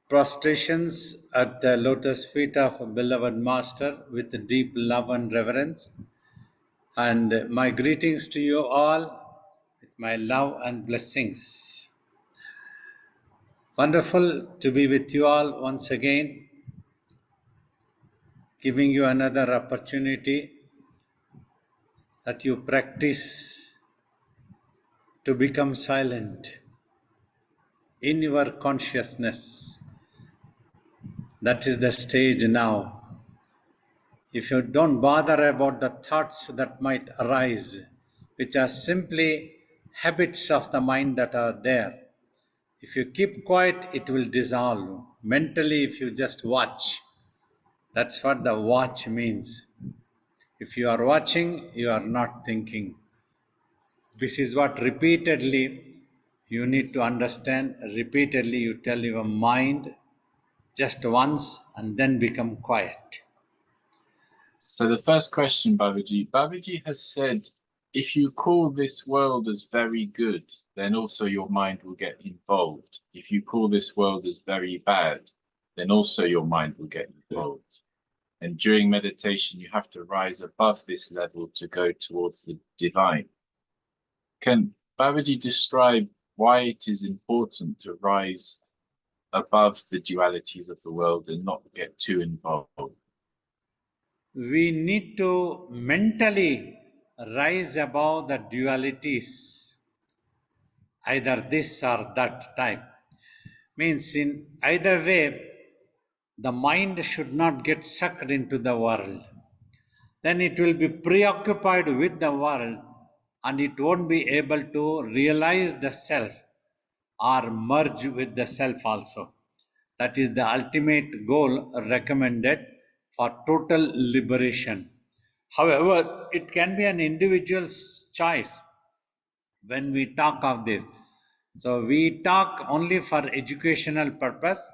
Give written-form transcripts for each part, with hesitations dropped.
Prostrations at the lotus feet of a beloved master with deep love and reverence. And my greetings to you all with my love and blessings. Wonderful to be with you all once again, giving you another opportunity that you practice to become silent in your consciousness. That is the stage now. If you don't bother about the thoughts that might arise, which are simply habits of the mind that are there, if you keep quiet, it will dissolve. Mentally, if you just watch, that's what the watch means. If you are watching, you are not thinking. This is what repeatedly you need to understand. Repeatedly, you tell your mind just once and then become quiet. So the first question, Babaji has said, if you call this world as very good, then also your mind will get involved. If you call this world as very bad, then also your mind will get involved. And during meditation, you have to rise above this level to go towards the divine. Can Babaji describe why it is important to rise above the dualities of the world and not get too involved? We need to mentally rise above the dualities, either this or that type. Means in either way, the mind should not get sucked into the world. Then it will be preoccupied with the world and it won't be able to realize the self or merge with the self also. That is the ultimate goal recommended for total liberation. However, it can be an individual's choice when we talk of this. So we talk only for educational purpose.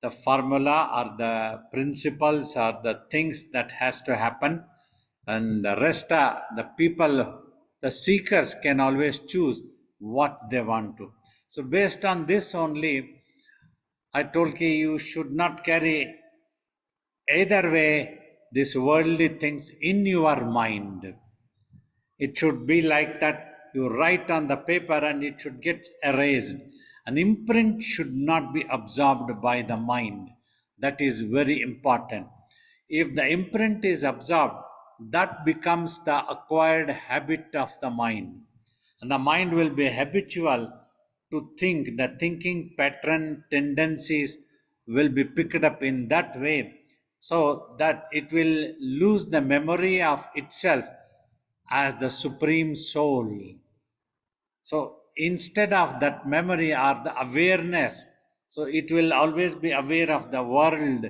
The formula or the principles or the things that has to happen, and the rest are the people, the seekers can always choose what they want to. So based on this only, I told you should not carry either way these worldly things in your mind. It should be like that you write on the paper and it should get erased. An imprint should not be absorbed by the mind. That is very important. If the imprint is absorbed, that becomes the acquired habit of the mind. And the mind will be habitual to think. The thinking pattern tendencies will be picked up in that way so that it will lose the memory of itself as the supreme soul. So instead of that memory or the awareness, so it will always be aware of the world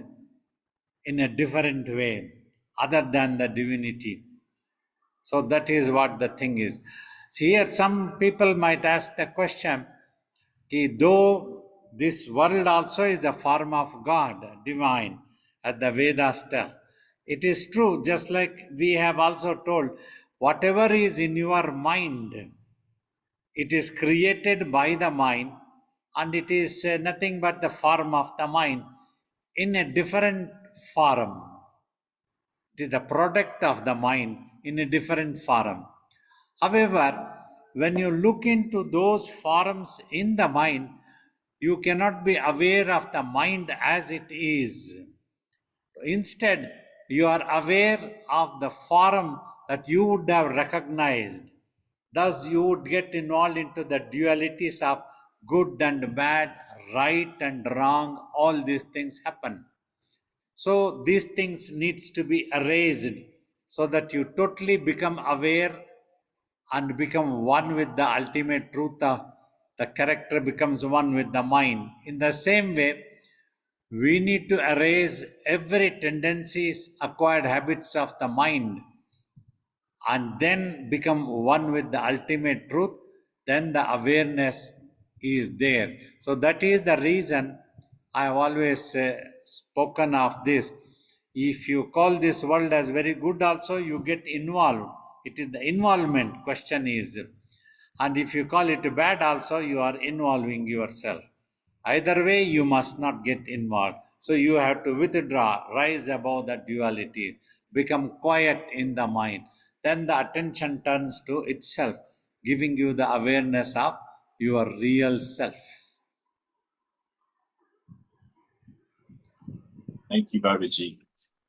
in a different way other than the divinity. So that is what the thing is. Here some people might ask the question, though this world also is the form of God, divine, as the Vedas tell. It is true, just like we have also told, whatever is in your mind, it is created by the mind and it is nothing but the form of the mind in a different form. It is the product of the mind in a different form. However, when you look into those forms in the mind, you cannot be aware of the mind as it is. Instead, you are aware of the form that you would have recognized. Thus, you would get involved into the dualities of good and bad, right and wrong. All these things happen. So these things needs to be erased so that you totally become aware and become one with the ultimate truth. The character becomes one with the mind. In the same way, we need to erase every tendencies, acquired habits of the mind and then become one with the ultimate truth. Then the awareness is there. So that is the reason I have always spoken of this. If you call this world as very good also, you get involved. It is the involvement question is. And if you call it bad also, you are involving yourself. Either way, you must not get involved. So you have to withdraw, rise above the duality, become quiet in the mind. Then the attention turns to itself, giving you the awareness of your real self. Thank you, Babaji.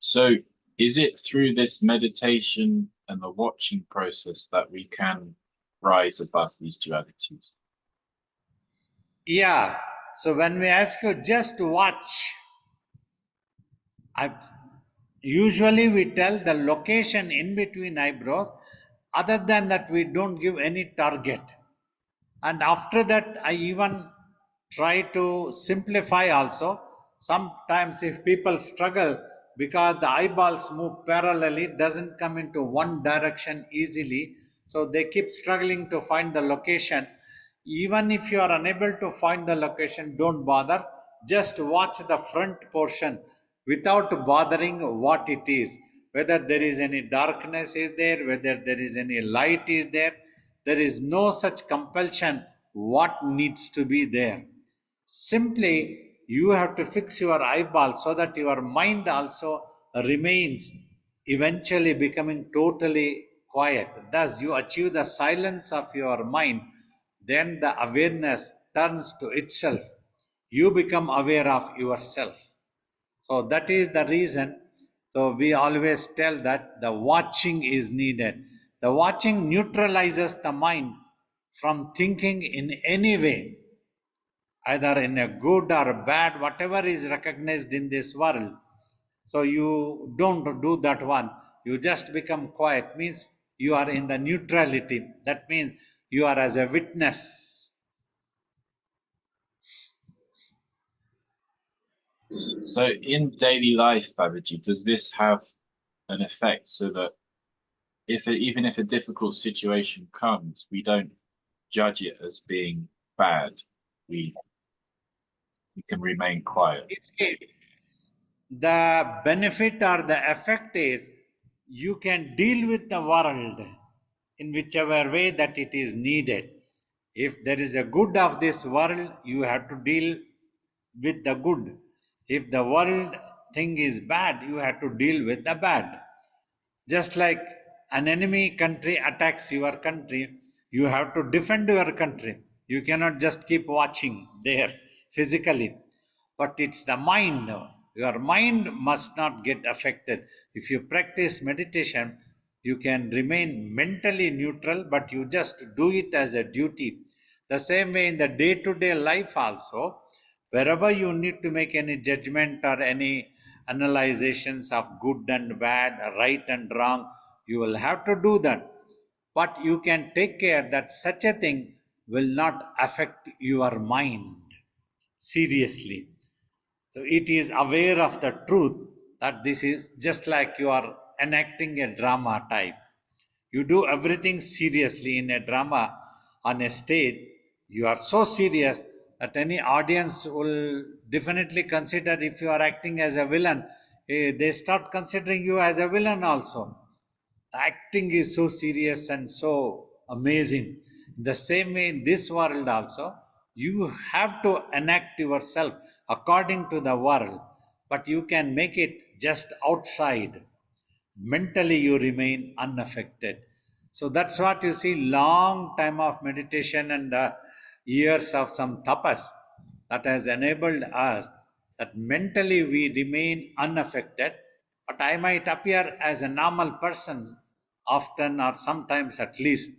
So, is it through this meditation and the watching process that we can rise above these dualities? Yeah. So when we ask you just watch, I usually we tell the location in between eyebrows. Other than that, we don't give any target. And after that, I even try to simplify also. Sometimes, if people struggle because the eyeballs move parallelly, it doesn't come into one direction easily, so they keep struggling to find the location. Even if you are unable to find the location, don't bother. Just watch the front portion without bothering what it is, whether there is any darkness is there, whether there is any light is there. There is no such compulsion what needs to be there. Simply, you have to fix your eyeball so that your mind also remains, eventually becoming totally quiet. Thus, you achieve the silence of your mind, then the awareness turns to itself. You become aware of yourself. So that is the reason. So we always tell that the watching is needed. The watching neutralizes the mind from thinking in any way, either in a good or bad, whatever is recognized in this world. So you don't do that one. You just become quiet, means you are in the neutrality. That means you are as a witness. So, in daily life, Babaji, does this have an effect so that even if a difficult situation comes, we don't judge it as being bad? We we can remain quiet. It's the benefit or the effect is you can deal with the world in whichever way that it is needed. If there is a good of this world, you have to deal with the good. If the world thing is bad, you have to deal with the bad. Just like an enemy country attacks your country, you have to defend your country. You cannot just keep watching there physically. But it's the mind. Your mind must not get affected. If you practice meditation, you can remain mentally neutral, but you just do it as a duty. The same way in the day to day life, also, wherever you need to make any judgment or any analyzations of good and bad, right and wrong, you will have to do that. But you can take care that such a thing will not affect your mind seriously. So it is aware of the truth that this is just like you are enacting a drama type. You do everything seriously in a drama on a stage. You are so serious that any audience will definitely consider if you are acting as a villain. They start considering you as a villain also. Acting is so serious and so amazing. The same way in this world also, you have to enact yourself according to the world, but you can make it just outside. Mentally you remain unaffected. So that's what you see, long time of meditation and the years of some tapas that has enabled us that mentally we remain unaffected. But I might appear as a normal person often or sometimes at least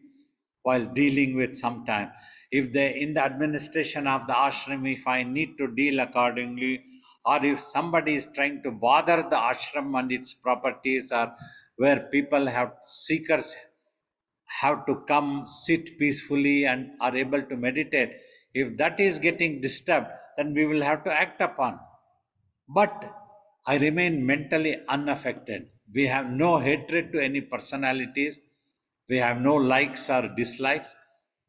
while dealing with some time. If they in the administration of the ashram, if I need to deal accordingly, or if somebody is trying to bother the ashram and its properties, or where people have seekers have to come sit peacefully and are able to meditate, if that is getting disturbed, then we will have to act upon. But I remain mentally unaffected. We have no hatred to any personalities. We have no likes or dislikes.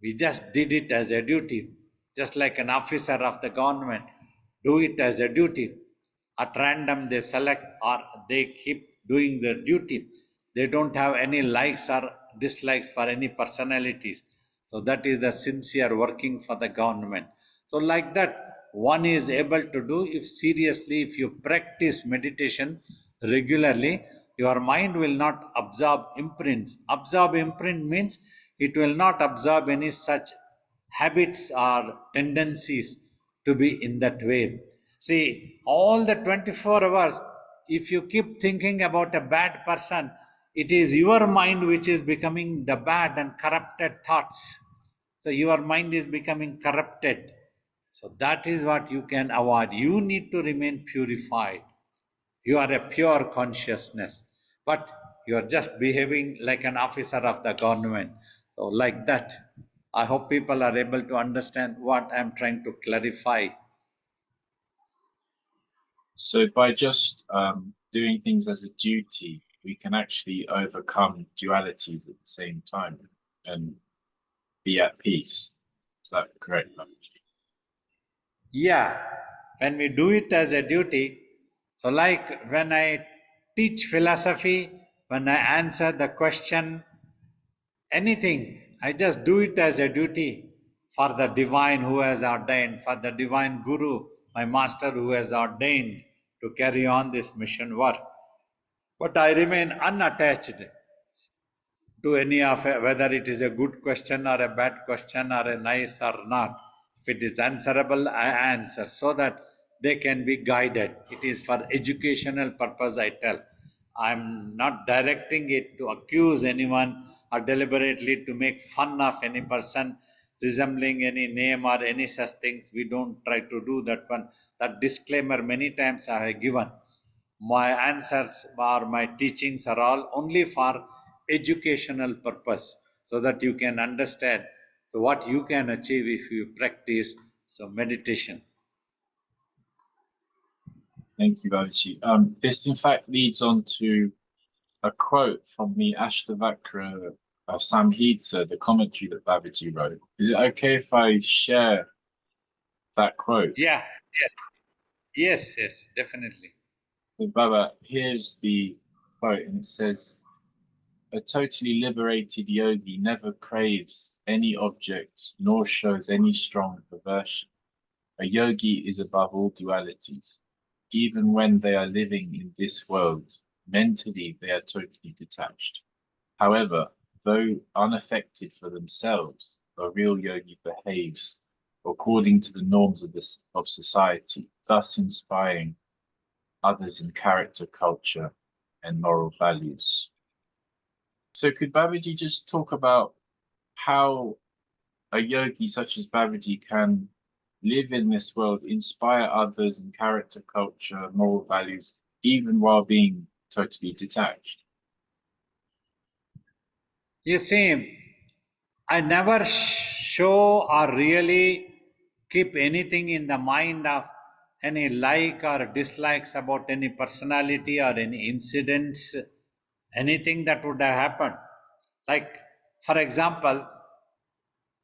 We just did it as a duty, just like an officer of the government. Do it as a duty. At random, they select or they keep doing their duty. They don't have any likes or dislikes for any personalities. So that is the sincere working for the government. So, like that, one is able to do if seriously, if you practice meditation regularly, your mind will not absorb imprints. Absorb imprint means it will not absorb any such habits or tendencies to be in that way. See, all the 24 hours, if you keep thinking about a bad person, it is your mind which is becoming the bad and corrupted thoughts. So your mind is becoming corrupted. So that is what you can avoid. You need to remain purified. You are a pure consciousness, but you are just behaving like an officer of the government. So, like that, I hope people are able to understand what I'm trying to clarify. So by just doing things as a duty, we can actually overcome dualities at the same time and be at peace. Is that correct, Babaji? Yeah, when we do it as a duty, so like when I teach philosophy, when I answer the question, anything, I just do it as a duty for the divine who has ordained, for the divine guru, my master who has ordained to carry on this mission work. But I remain unattached to any of it, whether it is a good question or a bad question or a nice or not. If it is answerable, I answer so that they can be guided. It is for educational purpose, I tell. I'm not directing it to accuse anyone or deliberately to make fun of any person resembling any name or any such things. We don't try to do that one. That disclaimer many times I have given. My answers or my teachings are all only for educational purpose so that you can understand so what you can achieve if you practice so meditation. Thank you, Babaji. This in fact leads on to a quote from the Ashtavakra Samhita, the commentary that Babaji wrote. Is it okay if I share that quote? Yeah, yes, yes, definitely. So, Baba, here's the quote, and it says, a totally liberated yogi never craves any object nor shows any strong aversion. A yogi is above all dualities. Even when they are living in this world, mentally they are totally detached. However, though unaffected for themselves, a real yogi behaves according to the norms of society, thus inspiring others in character, culture, and moral values. So could Babaji just talk about how a yogi such as Babaji can live in this world, inspire others in character, culture, moral values, even while being totally detached? You see, I never show or really keep anything in the mind of any like or dislikes about any personality or any incidents, anything that would have happened. Like, for example,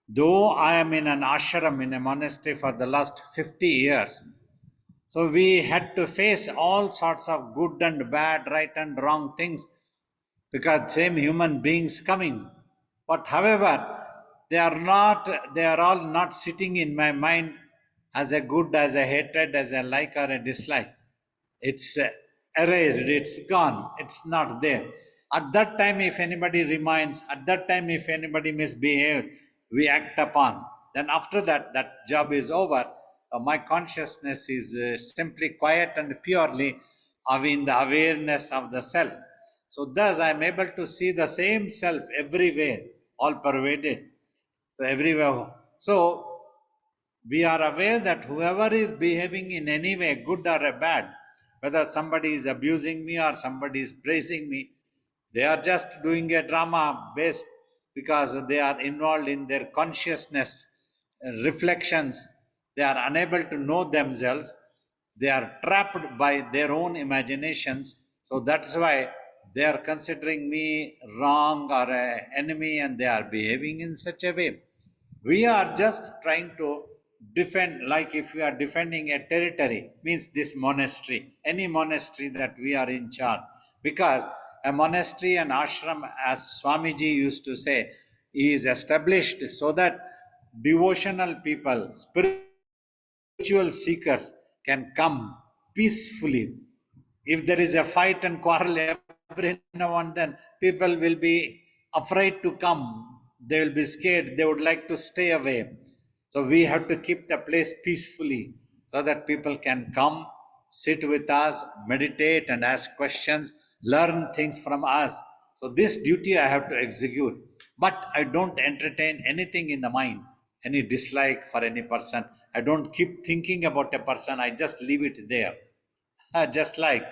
though I am in an ashram, in a monastery for the last 50 years, so we had to face all sorts of good and bad, right and wrong things because same human beings coming. But however, they are all not sitting in my mind as a good, as a hatred, as a like or a dislike. It's erased, it's gone, it's not there. At that time, if anybody reminds, at that time, if anybody misbehaves, we act upon. Then after that, that job is over. My consciousness is simply quiet and purely in the awareness of the self. So thus I am able to see the same self everywhere, all pervaded. So everywhere. So we are aware that whoever is behaving in any way, good or a bad, whether somebody is abusing me or somebody is praising me, they are just doing a drama based because they are involved in their consciousness reflections. They are unable to know themselves. They are trapped by their own imaginations. So that's why they are considering me wrong or an enemy and they are behaving in such a way. We are just trying to defend, like if we are defending a territory, means this monastery, any monastery that we are in charge. Because a monastery and ashram, as Swamiji used to say, is established so that devotional people, spiritual spiritual seekers can come peacefully. If there is a fight and quarrel every now and then, people will be afraid to come. They will be scared. They would like to stay away. So we have to keep the place peacefully so that people can come, sit with us, meditate and ask questions, learn things from us. So this duty I have to execute. But I don't entertain anything in the mind, any dislike for any person. I don't keep thinking about a person. I just leave it there. Just like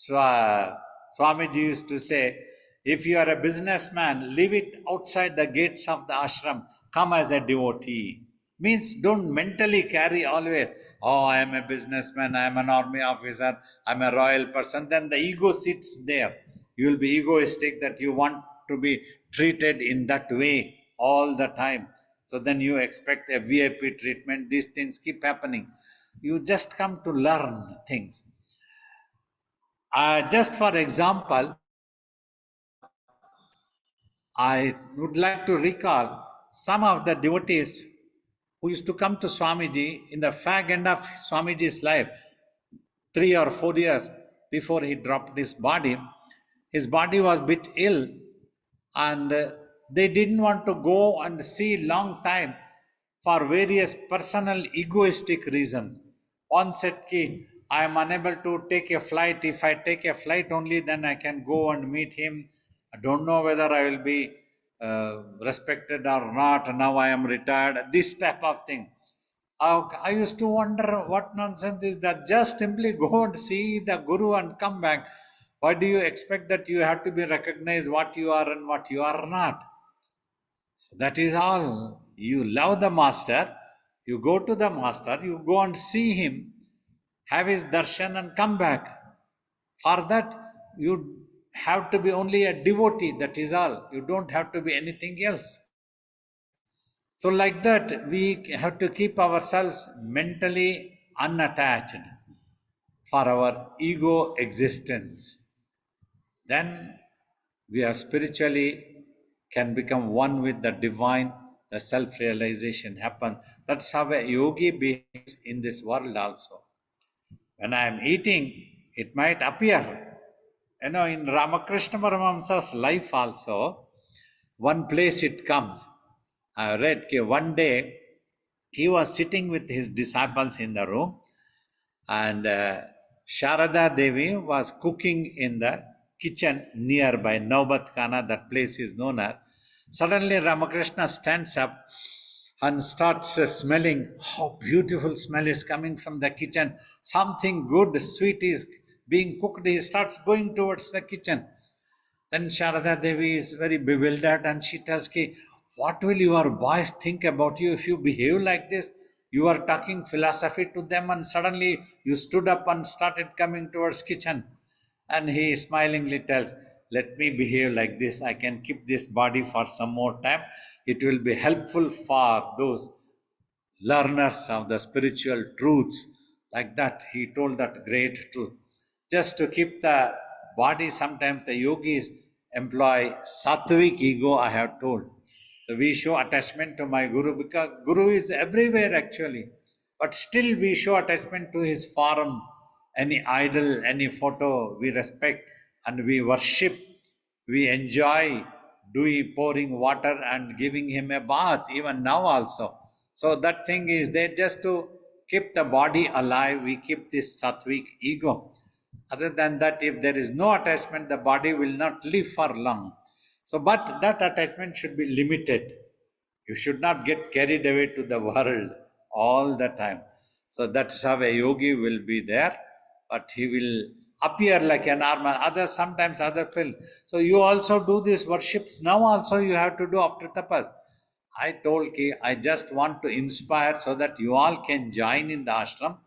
Swamiji used to say, if you are a businessman, leave it outside the gates of the ashram, come as a devotee. Means don't mentally carry always, oh, I am a businessman, I am an army officer, I am a royal person. Then the ego sits there. You will be egoistic that you want to be treated in that way all the time. So then you expect a VIP treatment. These things keep happening. You just come to learn things. Just for example, I would like to recall some of the devotees who used to come to Swamiji in the fag end of Swamiji's life, 3 or 4 years before he dropped his body. His body was a bit ill, and they didn't want to go and see long time for various personal egoistic reasons. One said, Ki, I am unable to take a flight. If I take a flight only, then I can go and meet him. I don't know whether I will be respected or not. Now I am retired. This type of thing. I used to wonder what nonsense is that. Just simply go and see the Guru and come back. Why do you expect that you have to be recognized what you are and what you are not? So that is all. You love the master, you go to the master, you go and see him, have his darshan and come back. For that, you have to be only a devotee, that is all. You don't have to be anything else. So, like that, we have to keep ourselves mentally unattached for our ego existence. Then we are spiritually can become one with the divine, the self-realization happens. That's how a yogi behaves in this world also. When I am eating, it might appear. In Ramakrishna Paramahamsa's life also, one place it comes. I read one day he was sitting with his disciples in the room, and Sharada Devi was cooking in the kitchen nearby Naubat Khana, that place is known as. Suddenly Ramakrishna stands up and starts smelling. How beautiful smell is coming from the kitchen. Something good, sweet is being cooked. He starts going towards the kitchen. Then Sharada Devi is very bewildered and she tells Ki, what will your boys think about you if you behave like this? You are talking philosophy to them and suddenly you stood up and started coming towards kitchen. And he smilingly tells, let me behave like this. I can keep this body for some more time. It will be helpful for those learners of the spiritual truths. Like that, he told that great truth. Just to keep the body, sometimes the yogis employ sattvic ego, I have told. So we show attachment to my Guru because Guru is everywhere actually. But still we show attachment to his form, any idol, any photo, we respect and we worship, we enjoy doing pouring water and giving him a bath, even now also. So that thing is there just to keep the body alive, we keep this sattvic ego. Other than that, if there is no attachment, the body will not live for long. So, but that attachment should be limited. You should not get carried away to the world all the time. So that's how a yogi will be there, but he will appear like an armor. Others sometimes other people. So you also do these worships now. Also you have to do after tapas. I told Ki I just want to inspire so that you all can join in the ashram.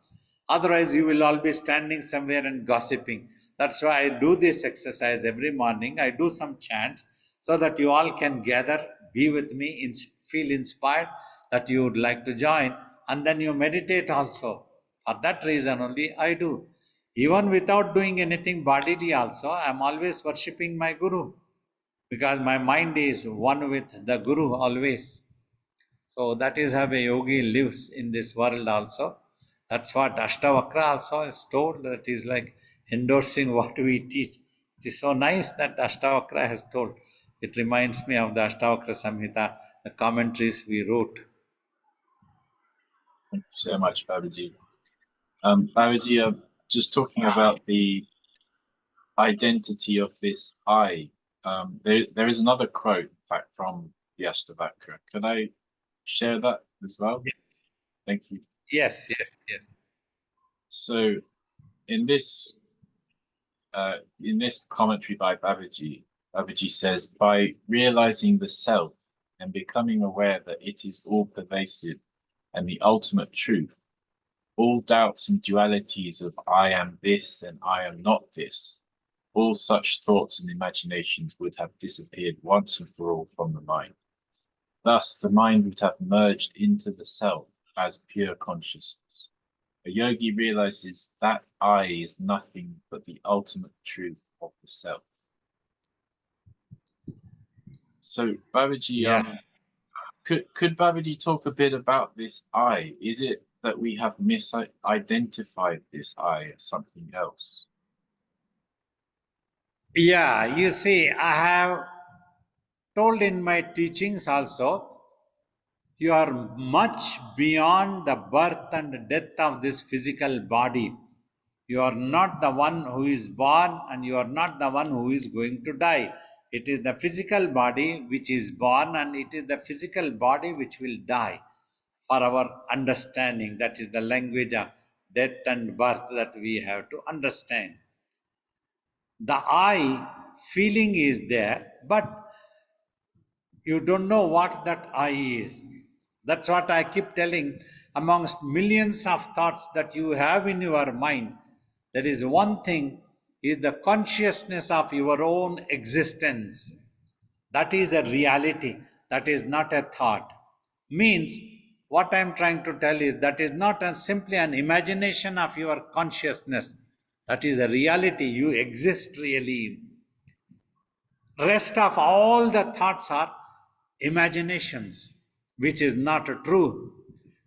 Otherwise, you will all be standing somewhere and gossiping. That's why I do this exercise every morning. I do some chants so that you all can gather, be with me, feel inspired that you would like to join, and then you meditate also. For that reason only I do. Even without doing anything bodily, also, I am always worshipping my Guru because my mind is one with the Guru always. So that is how a yogi lives in this world also. That's what Ashtavakra also is told. That is like endorsing what we teach. It is so nice that Ashtavakra has told. It reminds me of the Ashtavakra Samhita, the commentaries we wrote. Thank you so much, Babaji. Babaji, just talking about the identity of this I. There is another quote, in fact, from the Ashtavakra. Can I share that as well? Thank you. Yes, yes, yes. So in this commentary by Babaji, Babaji says, by realizing the self and becoming aware that it is all pervasive and the ultimate truth, all doubts and dualities of I am this and I am not this, all such thoughts and imaginations would have disappeared once and for all from the mind. Thus, the mind would have merged into the self as pure consciousness. A yogi realizes that I is nothing but the ultimate truth of the self. So, Babaji, Yeah. could Babaji talk a bit about this I? Is it that we have misidentified this I as something else? Yeah, you see, I have told in my teachings also, you are much beyond the birth and death of this physical body. You are not the one who is born and you are not the one who is going to die. It is the physical body which is born and it is the physical body which will die. For our understanding, that is the language of death and birth that we have to understand. The I feeling is there, but you don't know what that I is. That's what I keep telling. Amongst millions of thoughts that you have in your mind, there is one thing is the consciousness of your own existence. That is a reality. That is not a thought. Means what I am trying to tell is that is not simply an imagination of your consciousness. That is a reality. You exist really. Rest of all the thoughts are imaginations, which is not true.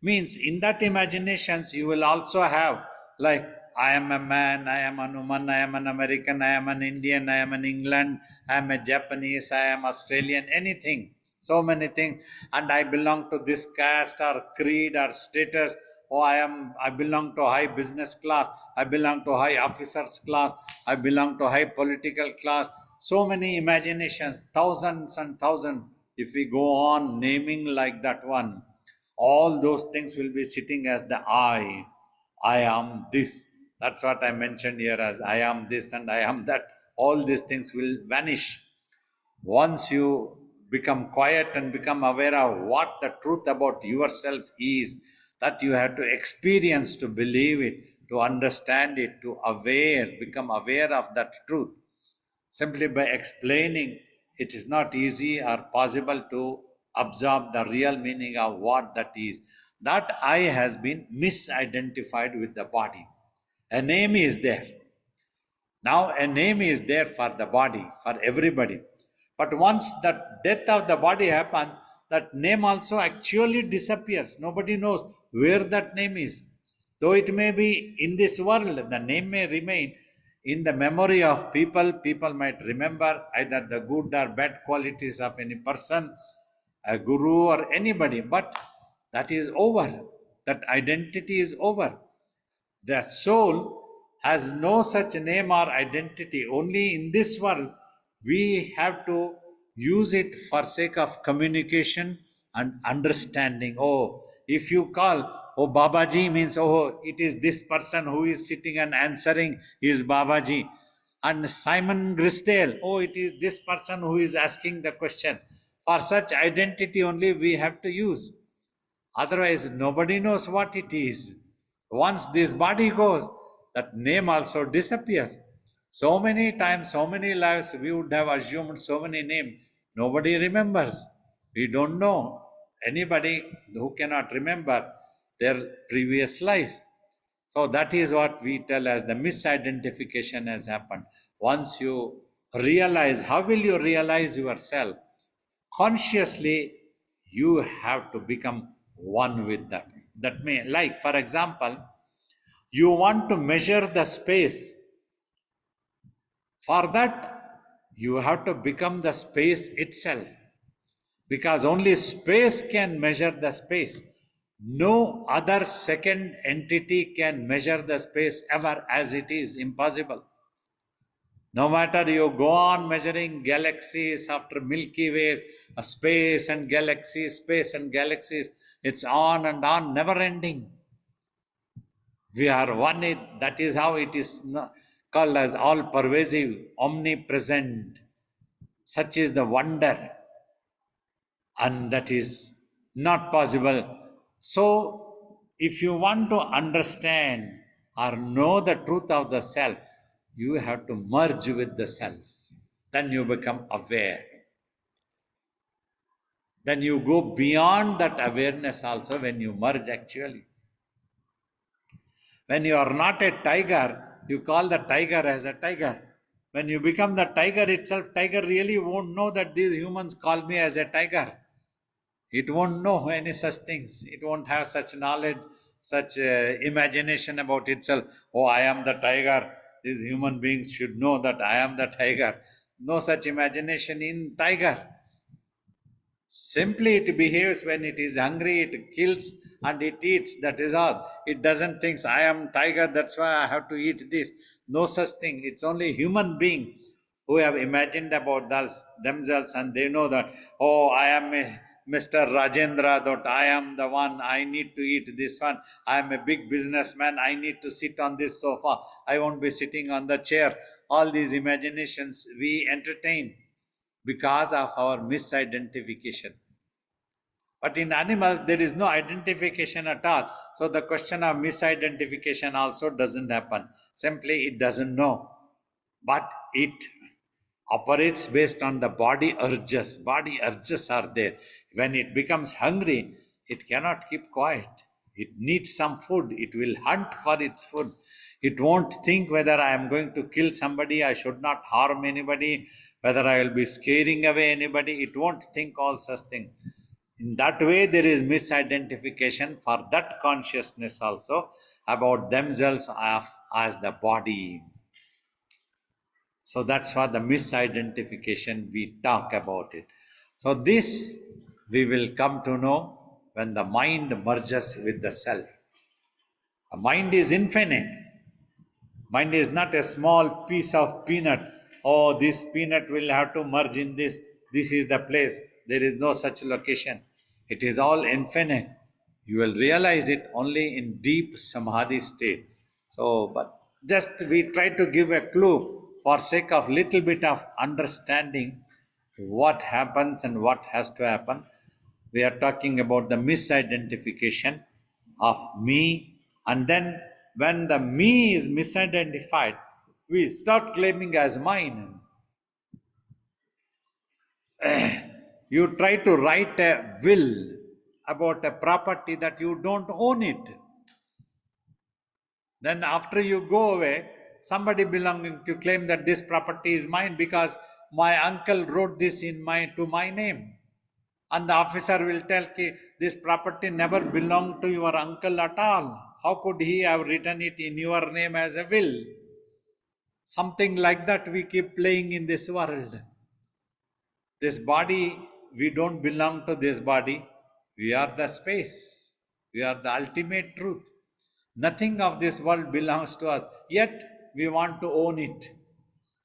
Means in that imaginations you will also have like I am a man, I am an woman, I am an American, I am an Indian, I am an England, I am a Japanese, I am Australian, anything. So many things, and I belong to this caste or creed or status. Oh, I belong to high business class, I belong to high officers class, I belong to high political class. So many imaginations, thousands and thousands. If we go on naming like that one, all those things will be sitting as the I. I am this. That's what I mentioned here as I am this and I am that. All these things will vanish. Once you become quiet and become aware of what the truth about yourself is, that you have to experience to believe it, to understand it, to become aware of that truth. Simply by explaining, it is not easy or possible to absorb the real meaning of what that is. That I has been misidentified with the body. A name is there. Now, a name is there for the body, for everybody. But once the death of the body happens, that name also actually disappears. Nobody knows where that name is. Though it may be in this world, the name may remain in the memory of people. People might remember either the good or bad qualities of any person, a guru, or anybody. But that is over. That identity is over. The soul has no such name or identity. Only in this world we have to use it for sake of communication and understanding. Oh, if you call, oh Babaji means, oh, it is this person who is sitting and answering is Babaji. And Simon Grisdale, oh, it is this person who is asking the question. For such identity only we have to use. Otherwise, nobody knows what it is. Once this body goes, that name also disappears. So many times, so many lives, we would have assumed so many names. Nobody remembers. We don't know anybody who cannot remember their previous lives. So that is what we tell as the misidentification has happened. Once you realize, how will you realize yourself? Consciously you have to become one with that. That may, like for example, You want to measure the space. For that, you have to become the space itself. Because only space can measure the space. No other second entity can measure the space ever, as it is impossible. No matter you go on measuring galaxies after Milky Way, space and galaxies, it's on and on, never ending. We are one, that is how it is called as all pervasive, omnipresent. Such is the wonder, and that is not possible. So, if you want to understand or know the truth of the self, you have to merge with the self. Then you become aware. Then you go beyond that awareness also when you merge actually. When you are not a tiger, you call the tiger as a tiger. When you become the tiger itself, tiger really won't know that these humans call me as a tiger. It won't know any such things. It won't have such knowledge, such imagination about itself. Oh, I am the tiger. These human beings should know that I am the tiger. No such imagination in tiger. Simply it behaves when it is hungry, it kills and it eats. That is all. It doesn't think, I am tiger, that's why I have to eat this. No such thing. It's only human being who have imagined about themselves, and they know that, oh, I am a Mr. Rajendra, that I am the one, I need to eat this one. I am a big businessman, I need to sit on this sofa. I won't be sitting on the chair. All these imaginations we entertain because of our misidentification. But in animals, there is no identification at all. So the question of misidentification also doesn't happen. Simply, it doesn't know. But it operates based on the body urges. Body urges are there. When it becomes hungry, it cannot keep quiet. It needs some food. It will hunt for its food. It won't think whether I am going to kill somebody, I should not harm anybody, whether I will be scaring away anybody. It won't think all such things. In that way, there is misidentification for that consciousness also about themselves as the body. So that's what the misidentification we talk about it. So this we will come to know when the mind merges with the self. The mind is infinite. Mind is not a small piece of peanut. Oh, this peanut will have to merge in this. This is the place. There is no such location. It is all infinite. You will realize it only in deep samadhi state. So, but just we try to give a clue for sake of little bit of understanding what happens and what has to happen. We are talking about the misidentification of me, and then when the me is misidentified, we start claiming as mine. You try to write a will about a property that you don't own it. Then after you go away, somebody belonging to claim that this property is mine because my uncle wrote this to my name. And the officer will tell ki, this property never belonged to your uncle at all. How could he have written it in your name as a will? Something like that we keep playing in this world. This body, we don't belong to this body. We are the space. We are the ultimate truth. Nothing of this world belongs to us. Yet we want to own it.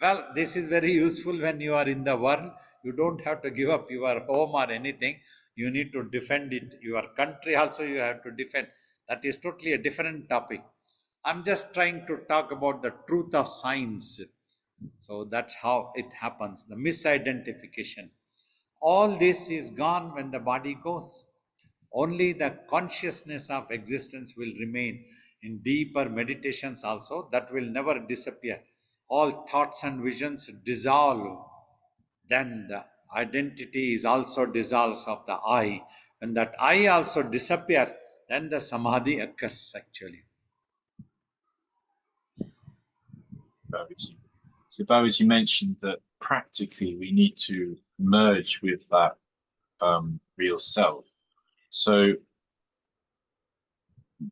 Well, this is very useful when you are in the world. You don't have to give up your home or anything. You need to defend it. Your country also you have to defend. That is totally a different topic. I'm just trying to talk about the truth of science. So that's how it happens. The misidentification. All this is gone when the body goes. Only the consciousness of existence will remain in deeper meditations also, that will never disappear. All thoughts and visions dissolve. Then the identity is also dissolves of the I. When that I also disappears, then the samadhi occurs actually. Babaji. So Babaji mentioned that practically we need to merge with that real self. So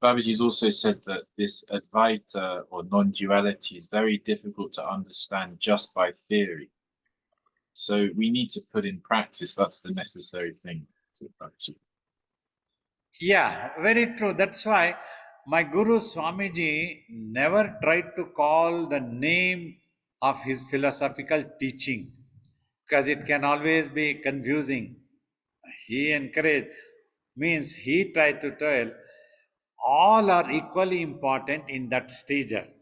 Babaji's also said that this advaita or non-duality is very difficult to understand just by theory. So we need to put in practice. That's the necessary thing to Babaji. Yeah, very true. That's why my Guru Swamiji never tried to call the name of his philosophical teaching because it can always be confusing. He encouraged, means he tried to tell all are equally important in that stages.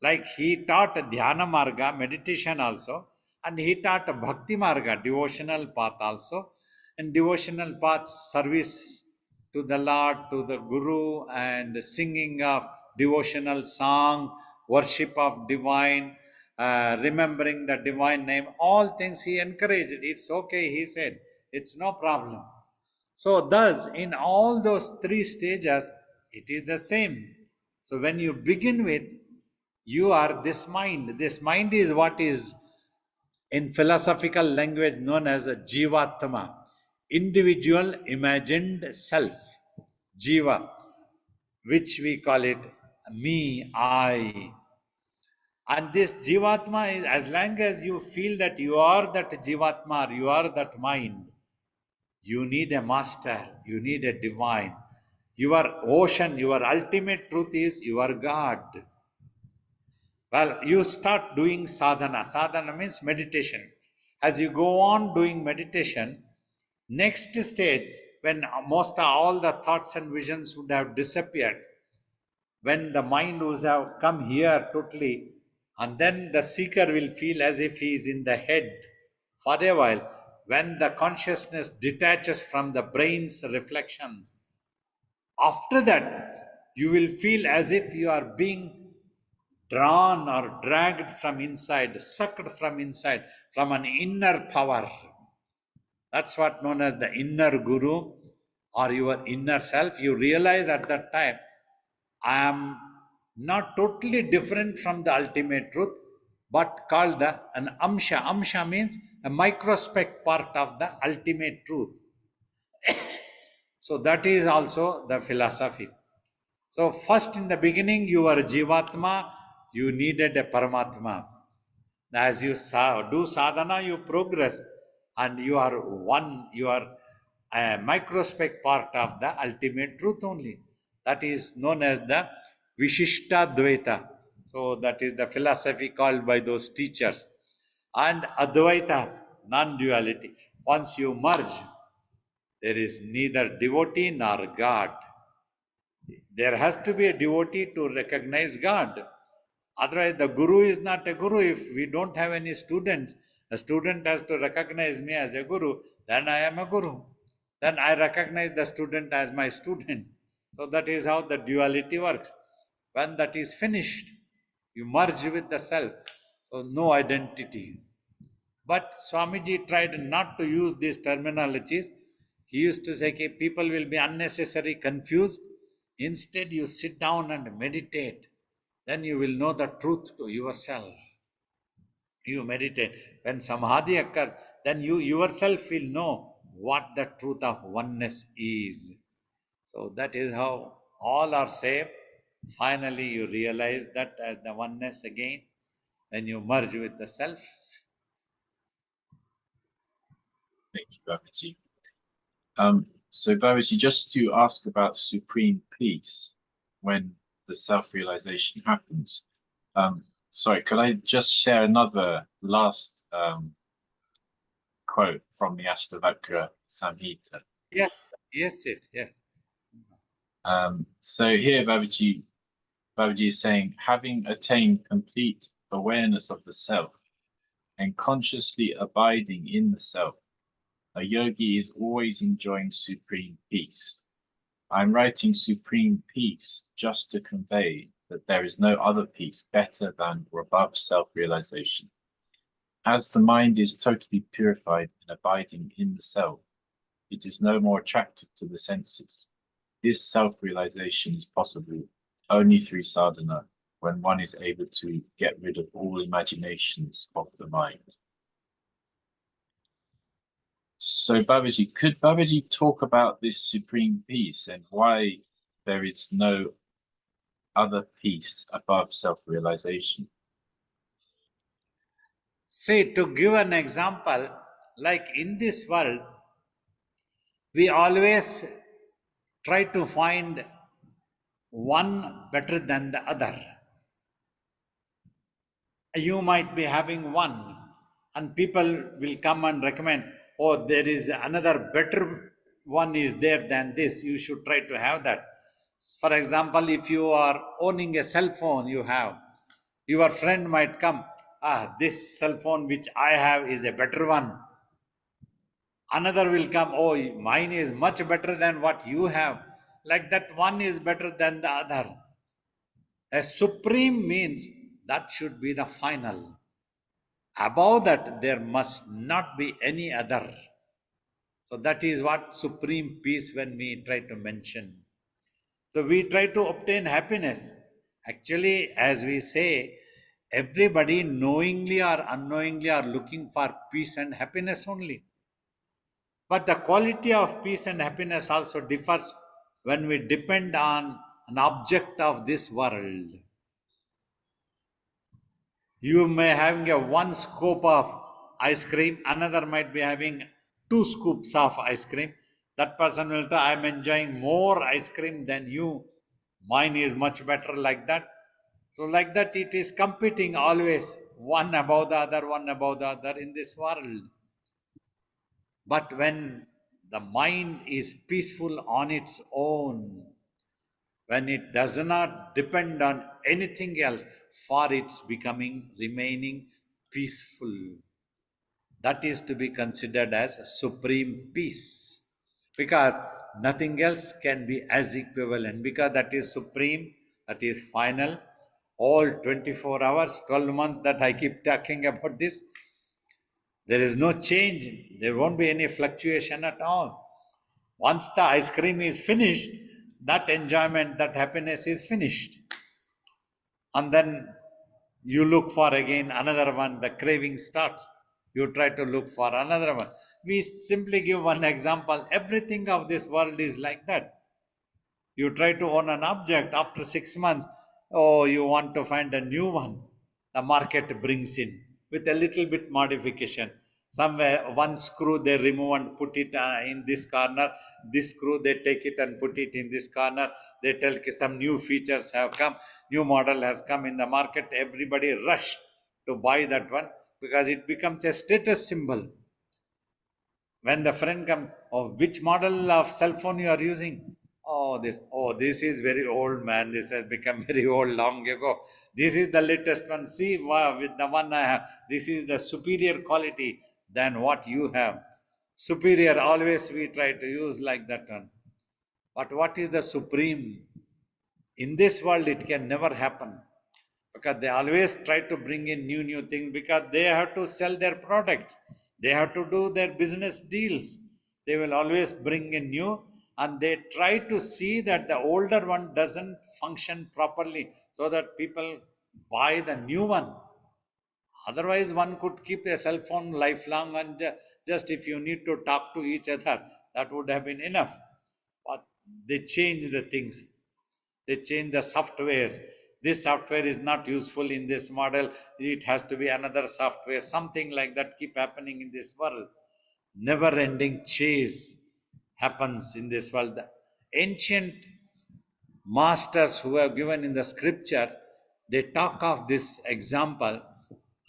Like he taught Dhyana Marga, meditation also, and he taught Bhakti Marga, devotional path also, and devotional path service to the Lord, to the Guru, and singing of devotional song, worship of divine, remembering the divine name, all things he encouraged. It's okay, he said, it's no problem. So, thus, in all those three stages, it is the same. So, when you begin with, you are this mind. This mind is what is in philosophical language known as a jivatma, individual imagined self, jiva, which we call it me, I. And this jivatma is as long as you feel that you are that jivatma, or you are that mind, you need a master, you need a divine. Your ocean, your ultimate truth is your God. Well, you start doing sadhana. Sadhana means meditation. As you go on doing meditation, next stage, when most all the thoughts and visions would have disappeared, when the mind would have come here totally, and then the seeker will feel as if he is in the head for a while. When the consciousness detaches from the brain's reflections, after that, you will feel as if you are being drawn or dragged from inside, sucked from inside, from an inner power. That's what known as the inner guru or your inner self. You realize at that time, I am not totally different from the ultimate truth, but called an amsha. Amsha means a microscopic part of the ultimate truth. So that is also the philosophy. So first in the beginning you were Jivatma, you needed a Paramatma. As you do sadhana, you progress and you are one, you are a microscopic part of the ultimate truth only. That is known as the Vishishta Dvaita. So that is the philosophy called by those teachers. And Advaita, non-duality. Once you merge, there is neither devotee nor God. There has to be a devotee to recognize God. Otherwise, the guru is not a guru. If we don't have any students, a student has to recognize me as a guru, then I am a guru. Then I recognize the student as my student. So that is how the duality works. When that is finished, you merge with the self. So no identity. But Swamiji tried not to use these terminologies. He used to say, okay, people will be unnecessarily confused. Instead, you sit down and meditate. Then you will know the truth to yourself. You meditate. When samadhi occurs, then you yourself will know what the truth of oneness is. So that is how all are saved. Finally, you realize that as the oneness again, when you merge with the self. Thank you, Babaji. So Babaji, just to ask about supreme peace when the self-realization happens. Sorry, could I just share another last quote from the Ashtavakra Samhita? Yes, yes, yes, yes. So here Babaji is saying, having attained complete awareness of the self and consciously abiding in the self, a yogi is always enjoying supreme peace. I'm writing supreme peace just to convey that there is no other peace better than or above self-realization. As the mind is totally purified and abiding in the self, it is no more attracted to the senses. This self-realization is possible only through sadhana, when one is able to get rid of all imaginations of the mind. So Babaji, could Babaji talk about this supreme peace and why there is no other peace above self-realization. See, to give an example, like in this world, we always try to find one better than the other. You might be having one, and people will come and recommend, oh, there is another better one is there than this. You should try to have that. For example, if you are owning a cell phone, you have, your friend might come, this cell phone which I have is a better one. Another will come, oh, mine is much better than what you have. Like that, one is better than the other. A supreme means that should be the final. Above that, there must not be any other. So, that is what supreme peace when we try to mention. So, we try to obtain happiness. Actually, as we say, everybody knowingly or unknowingly are looking for peace and happiness only. But the quality of peace and happiness also differs when we depend on an object of this world. You may having a one scoop of ice cream, another might be having two scoops of ice cream. That person will tell, I'm enjoying more ice cream than you. Mine is much better like that. So, like that, it is competing always, one above the other, one above the other in this world. But when the mind is peaceful on its own, when it does not depend on anything else for its becoming, remaining peaceful, that is to be considered as supreme peace. Because nothing else can be as equivalent, because that is supreme, that is final. All 24 hours, 12 months that I keep talking about this, there is no change. There won't be any fluctuation at all. Once the ice cream is finished, that enjoyment, that happiness is finished. And then you look for again another one, the craving starts. You try to look for another one. We simply give one example. Everything of this world is like that. You try to own an object after 6 months. Oh, you want to find a new one. The market brings in with a little bit modification. Somewhere one screw they remove and put it in this corner. This screw they take it and put it in this corner. They tell some new features have come. New model has come in the market. Everybody rush to buy that one because it becomes a status symbol. When the friend comes, oh, which model of cell phone you are using? Oh, this is very old, man. This has become very old long ago. This is the latest one. See, wow, with the one I have, this is the superior quality than what you have. Superior, always we try to use like that one. But what is the supreme? In this world, it can never happen because they always try to bring in new things because they have to sell their product, they have to do their business deals. They will always bring in new, and they try to see that the older one doesn't function properly so that people buy the new one. Otherwise, one could keep a cell phone lifelong and just if you need to talk to each other, that would have been enough. But they change the things, they change the softwares. This software is not useful in this model, it has to be another software. Something like that keep happening in this world. Never ending chase happens in this world. The ancient masters who have given in the scripture, they talk of this example,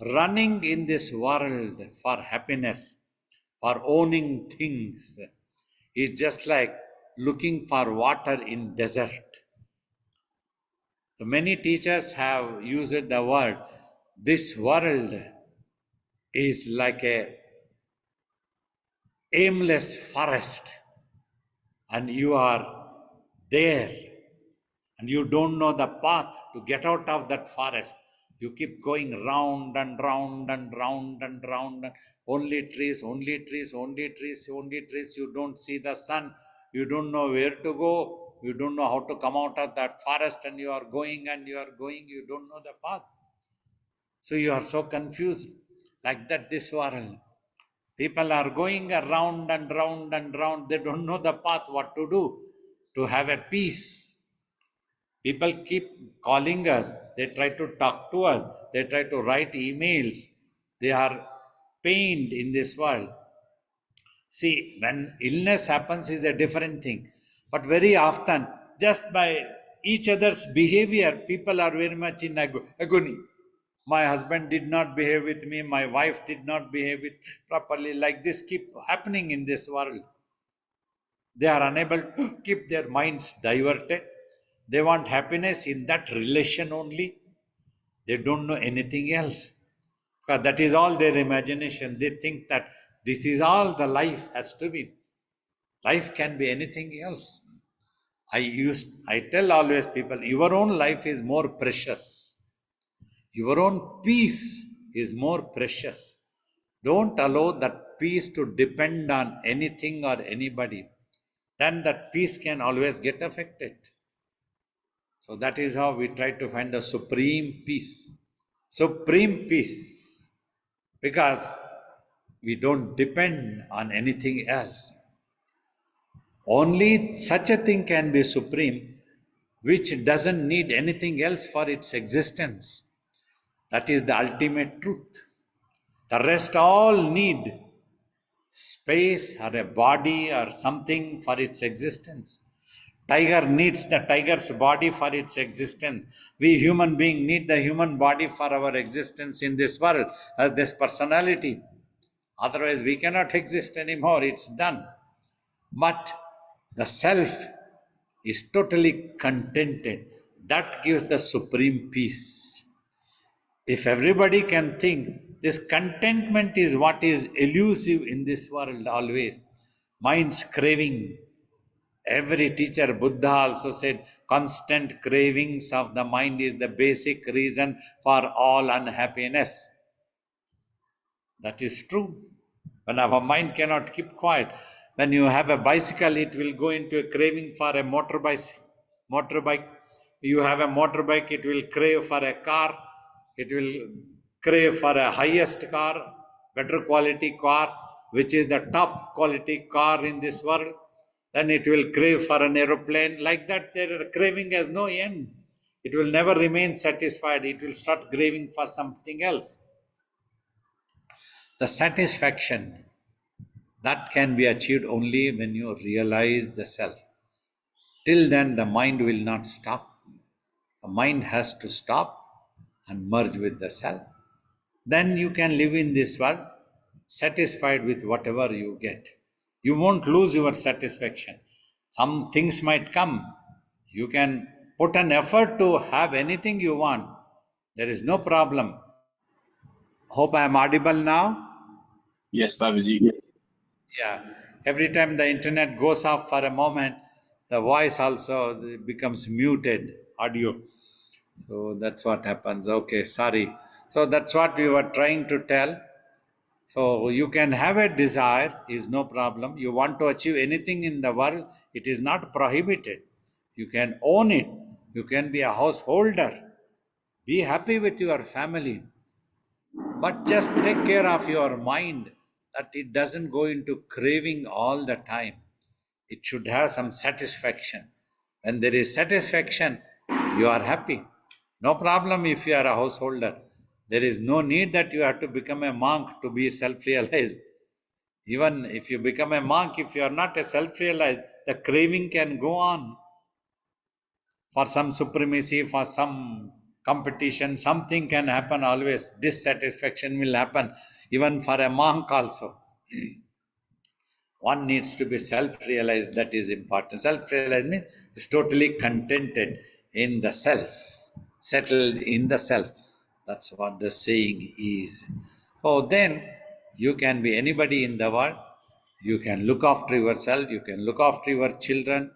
running in this world for happiness, for owning things, is just like looking for water in desert. So many teachers have used the word, this world is like a aimless forest and you are there and you don't know the path to get out of that forest. You keep going round and round and round and round. And only trees, only trees, only trees, only trees. You don't see the sun. You don't know where to go. You don't know how to come out of that forest, and you are going and you are going. You don't know the path. So you are so confused. Like that, this world. People are going around and round and round. They don't know the path, what to do to have a peace. People keep calling us, they try to talk to us, they try to write emails. They are pained in this world. See, when illness happens is a different thing. But very often, just by each other's behavior, people are very much in agony. My husband did not behave with me, my wife did not behave with properly. Like this keep happening in this world. They are unable to keep their minds diverted. They want happiness in that relation only. They don't know anything else. Because that is all their imagination. They think that this is all the life has to be. Life can be anything else. I tell always people, your own life is more precious. Your own peace is more precious. Don't allow that peace to depend on anything or anybody. Then that peace can always get affected. So that is how we try to find the supreme peace. Supreme peace. Because we don't depend on anything else. Only such a thing can be supreme which doesn't need anything else for its existence. That is the ultimate truth. The rest all need space or a body or something for its existence. Tiger needs the tiger's body for its existence. We human being need the human body for our existence in this world as this personality. Otherwise, we cannot exist anymore. It's done. But the self is totally contented. That gives the supreme peace. If everybody can think, this contentment is what is elusive in this world always. Mind's craving. Every teacher, Buddha also said, constant cravings of the mind is the basic reason for all unhappiness. That is true. When our mind cannot keep quiet, when you have a bicycle, it will go into a craving for a motorbike. You have a motorbike, it will crave for a car. It will crave for a highest car, better quality car, which is the top quality car in this world. Then it will crave for an aeroplane. Like that, their craving has no end. It will never remain satisfied. It will start craving for something else. The satisfaction that can be achieved only when you realize the self. Till then, the mind will not stop. The mind has to stop and merge with the self. Then you can live in this world satisfied with whatever you get. You won't lose your satisfaction. Some things might come. You can put an effort to have anything you want. There is no problem. Hope I am audible now. Yes, Babaji. Yeah, every time the internet goes off for a moment, the voice also becomes muted audio. So that's what happens. Okay, sorry. So that's what we were trying to tell. So you can have a desire, is no problem. You want to achieve anything in the world, it is not prohibited. You can own it. You can be a householder. Be happy with your family. But just take care of your mind that it doesn't go into craving all the time. It should have some satisfaction. When there is satisfaction, you are happy. No problem if you are a householder. There is no need that you have to become a monk to be self realized. Even if you become a monk, if you are not a self realized, the craving can go on for some supremacy, for some competition, something can happen always. Dissatisfaction will happen, even for a monk also. One needs to be self realized, that is important. Self realized means is totally contented in the self, settled in the self. That's what the saying is. So then you can be anybody in the world. You can look after yourself, you can look after your children,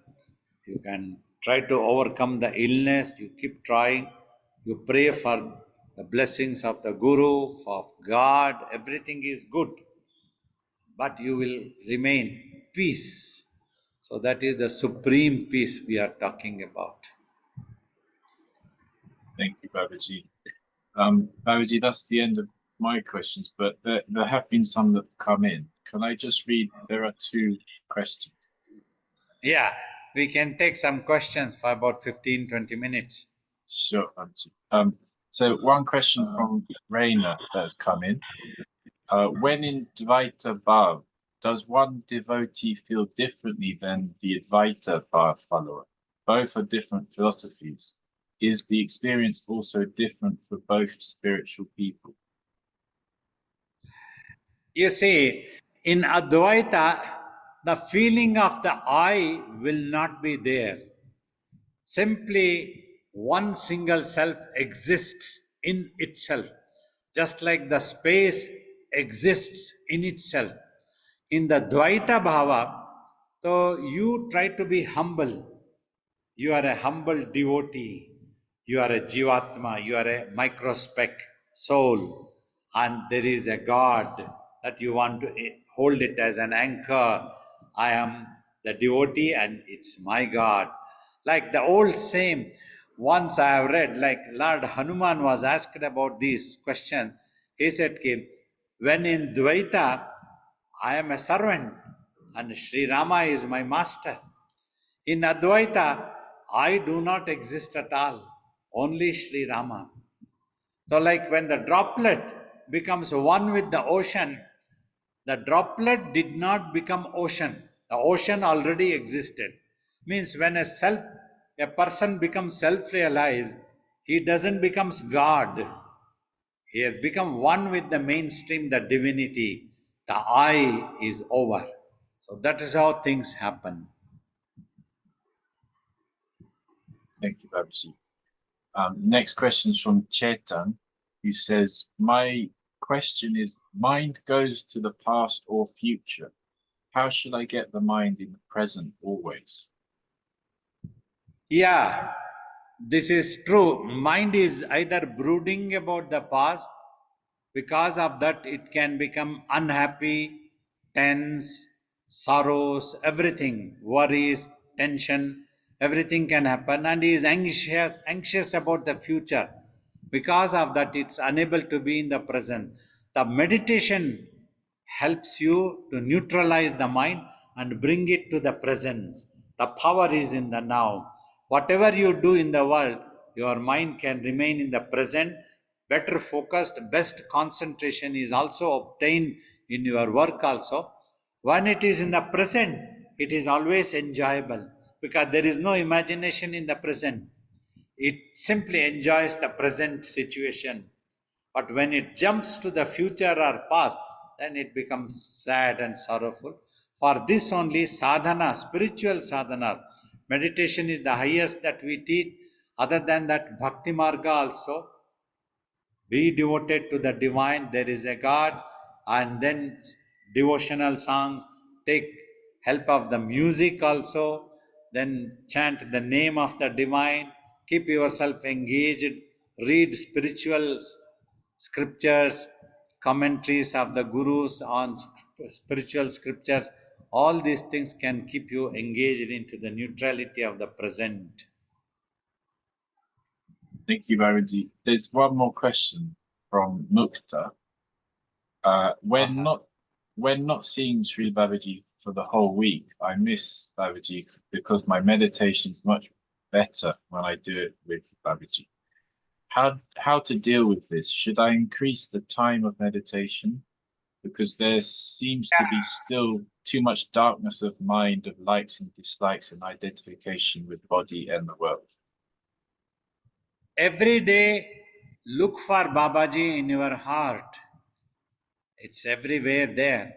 you can try to overcome the illness, you keep trying, you pray for the blessings of the Guru, of God, everything is good, but you will remain peace. So that is the supreme peace we are talking about. Thank you, Babaji. Babaji, that's the end of my questions, but there have been some that have come in. Can I just read? There are two questions. Yeah. we can take some questions for about 15-20 minutes. Sure, Babaji. So one question from Raina that has come in. When in dvaita bhav, does one devotee feel differently than the advaita bhav follower? Both are different philosophies. Is the experience also different for both spiritual people? You see, in Advaita, the feeling of the I will not be there. Simply one single self exists in itself, just like the space exists in itself. In the Dvaita Bhava, so you try to be humble. You are a humble devotee. You are a Jivatma. You are a microspec soul. And there is a God that you want to hold it as an anchor. I am the devotee and it's my God. Like the old saying, once I have read, like Lord Hanuman was asked about this question. He said, when in Dvaita, I am a servant and Sri Rama is my master. In Advaita, I do not exist at all, only Sri Rama. So, like when the droplet becomes one with the ocean, the droplet did not become ocean. The ocean already existed. Means when a person becomes self-realized, he doesn't becomes God. He has become one with the mainstream, the divinity. The I is over. So that is how things happen. Thank you, Babaji. Next question is from Chetan, who says, my question is, mind goes to the past or future. How should I get the mind in the present always? Yeah, this is true. Mind is either brooding about the past, because of that, it can become unhappy, tense, sorrows, everything, worries, tension, everything can happen, and he is anxious about the future. Because of that, it's unable to be in the present. The meditation helps you to neutralize the mind and bring it to the presence. The power is in the now. Whatever you do in the world, your mind can remain in the present. Better focused, best concentration is also obtained in your work also. When it is in the present, it is always enjoyable because there is no imagination in the present. It simply enjoys the present situation. But when it jumps to the future or past, then it becomes sad and sorrowful. For this only sadhana, spiritual sadhana, meditation is the highest that we teach. Other than that, bhakti marga also, be devoted to the divine, there is a God, and then devotional songs, take help of the music also, then chant the name of the divine, keep yourself engaged, read spiritual scriptures, commentaries of the gurus on spiritual scriptures. All these things can keep you engaged into the neutrality of the present. Thank you, Babaji. There's one more question from Mukta. When Uh-huh. not seeing Sri Babaji for the whole week, I miss Babaji because my meditation is much better when I do it with Babaji. How to deal with this? Should I increase the time of meditation? Because there seems to be still too much darkness of mind, of likes and dislikes and identification with body and the world. Every day, look for Babaji in your heart. It's everywhere there.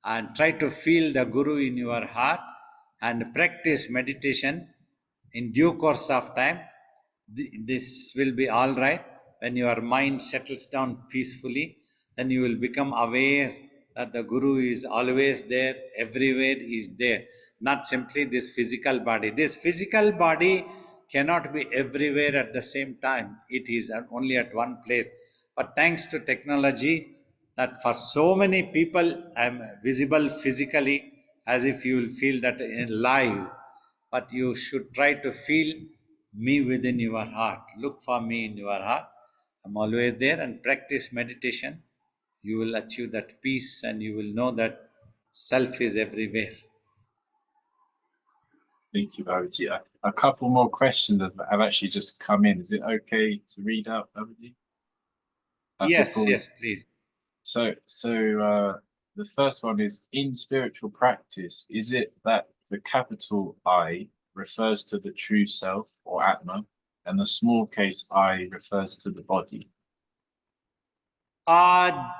And try to feel the Guru in your heart and practice meditation in due course of time. This will be all right. When your mind settles down peacefully, then you will become aware that the Guru is always there, everywhere he is there. Not simply this physical body. This physical body cannot be everywhere at the same time. It is only at one place. But thanks to technology, that for so many people I am visible physically, as if you will feel that in live, but you should try to feel me within your heart. Look for me in your heart. I'm always there, and practice meditation. You will achieve that peace and you will know that self is everywhere. Thank you, Babaji. A couple more questions have actually just come in. Is it okay to read out, Babaji? Yes, Before yes, please. the first one is, in spiritual practice, is it that the capital I refers to the true self or Atma, and the small case I refers to the body?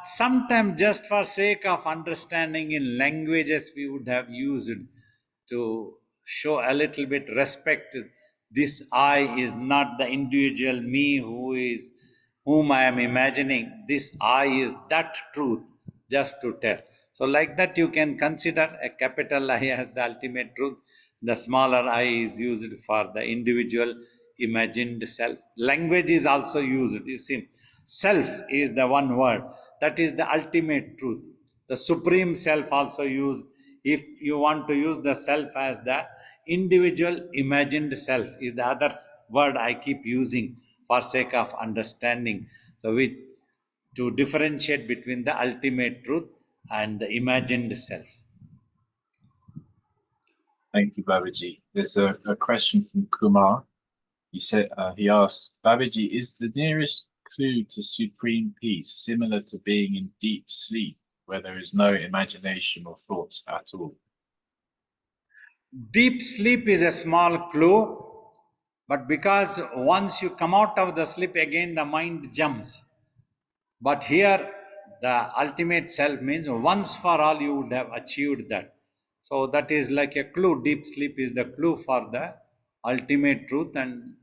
Sometimes, just for sake of understanding in languages, we would have used to show a little bit respect. This I is not the individual me whom I am imagining. This I is that truth, just to tell. So, like that, you can consider a capital I as the ultimate truth. The smaller I is used for the individual imagined self. Language is also used. You see, self is the one word that is the ultimate truth. The supreme self also used. If you want to use the self as the individual imagined self, is the other word I keep using for sake of understanding. So, which to differentiate between the ultimate truth and the imagined self. Thank you, Babaji. There's a question from Kumar. He asks, Babaji, is the nearest clue to supreme peace similar to being in deep sleep, where there is no imagination or thoughts at all? Deep sleep is a small clue, but because once you come out of the sleep, again the mind jumps. But here, the ultimate self means once for all you would have achieved that. So that is like a clue. Deep sleep is the clue for the ultimate truth. And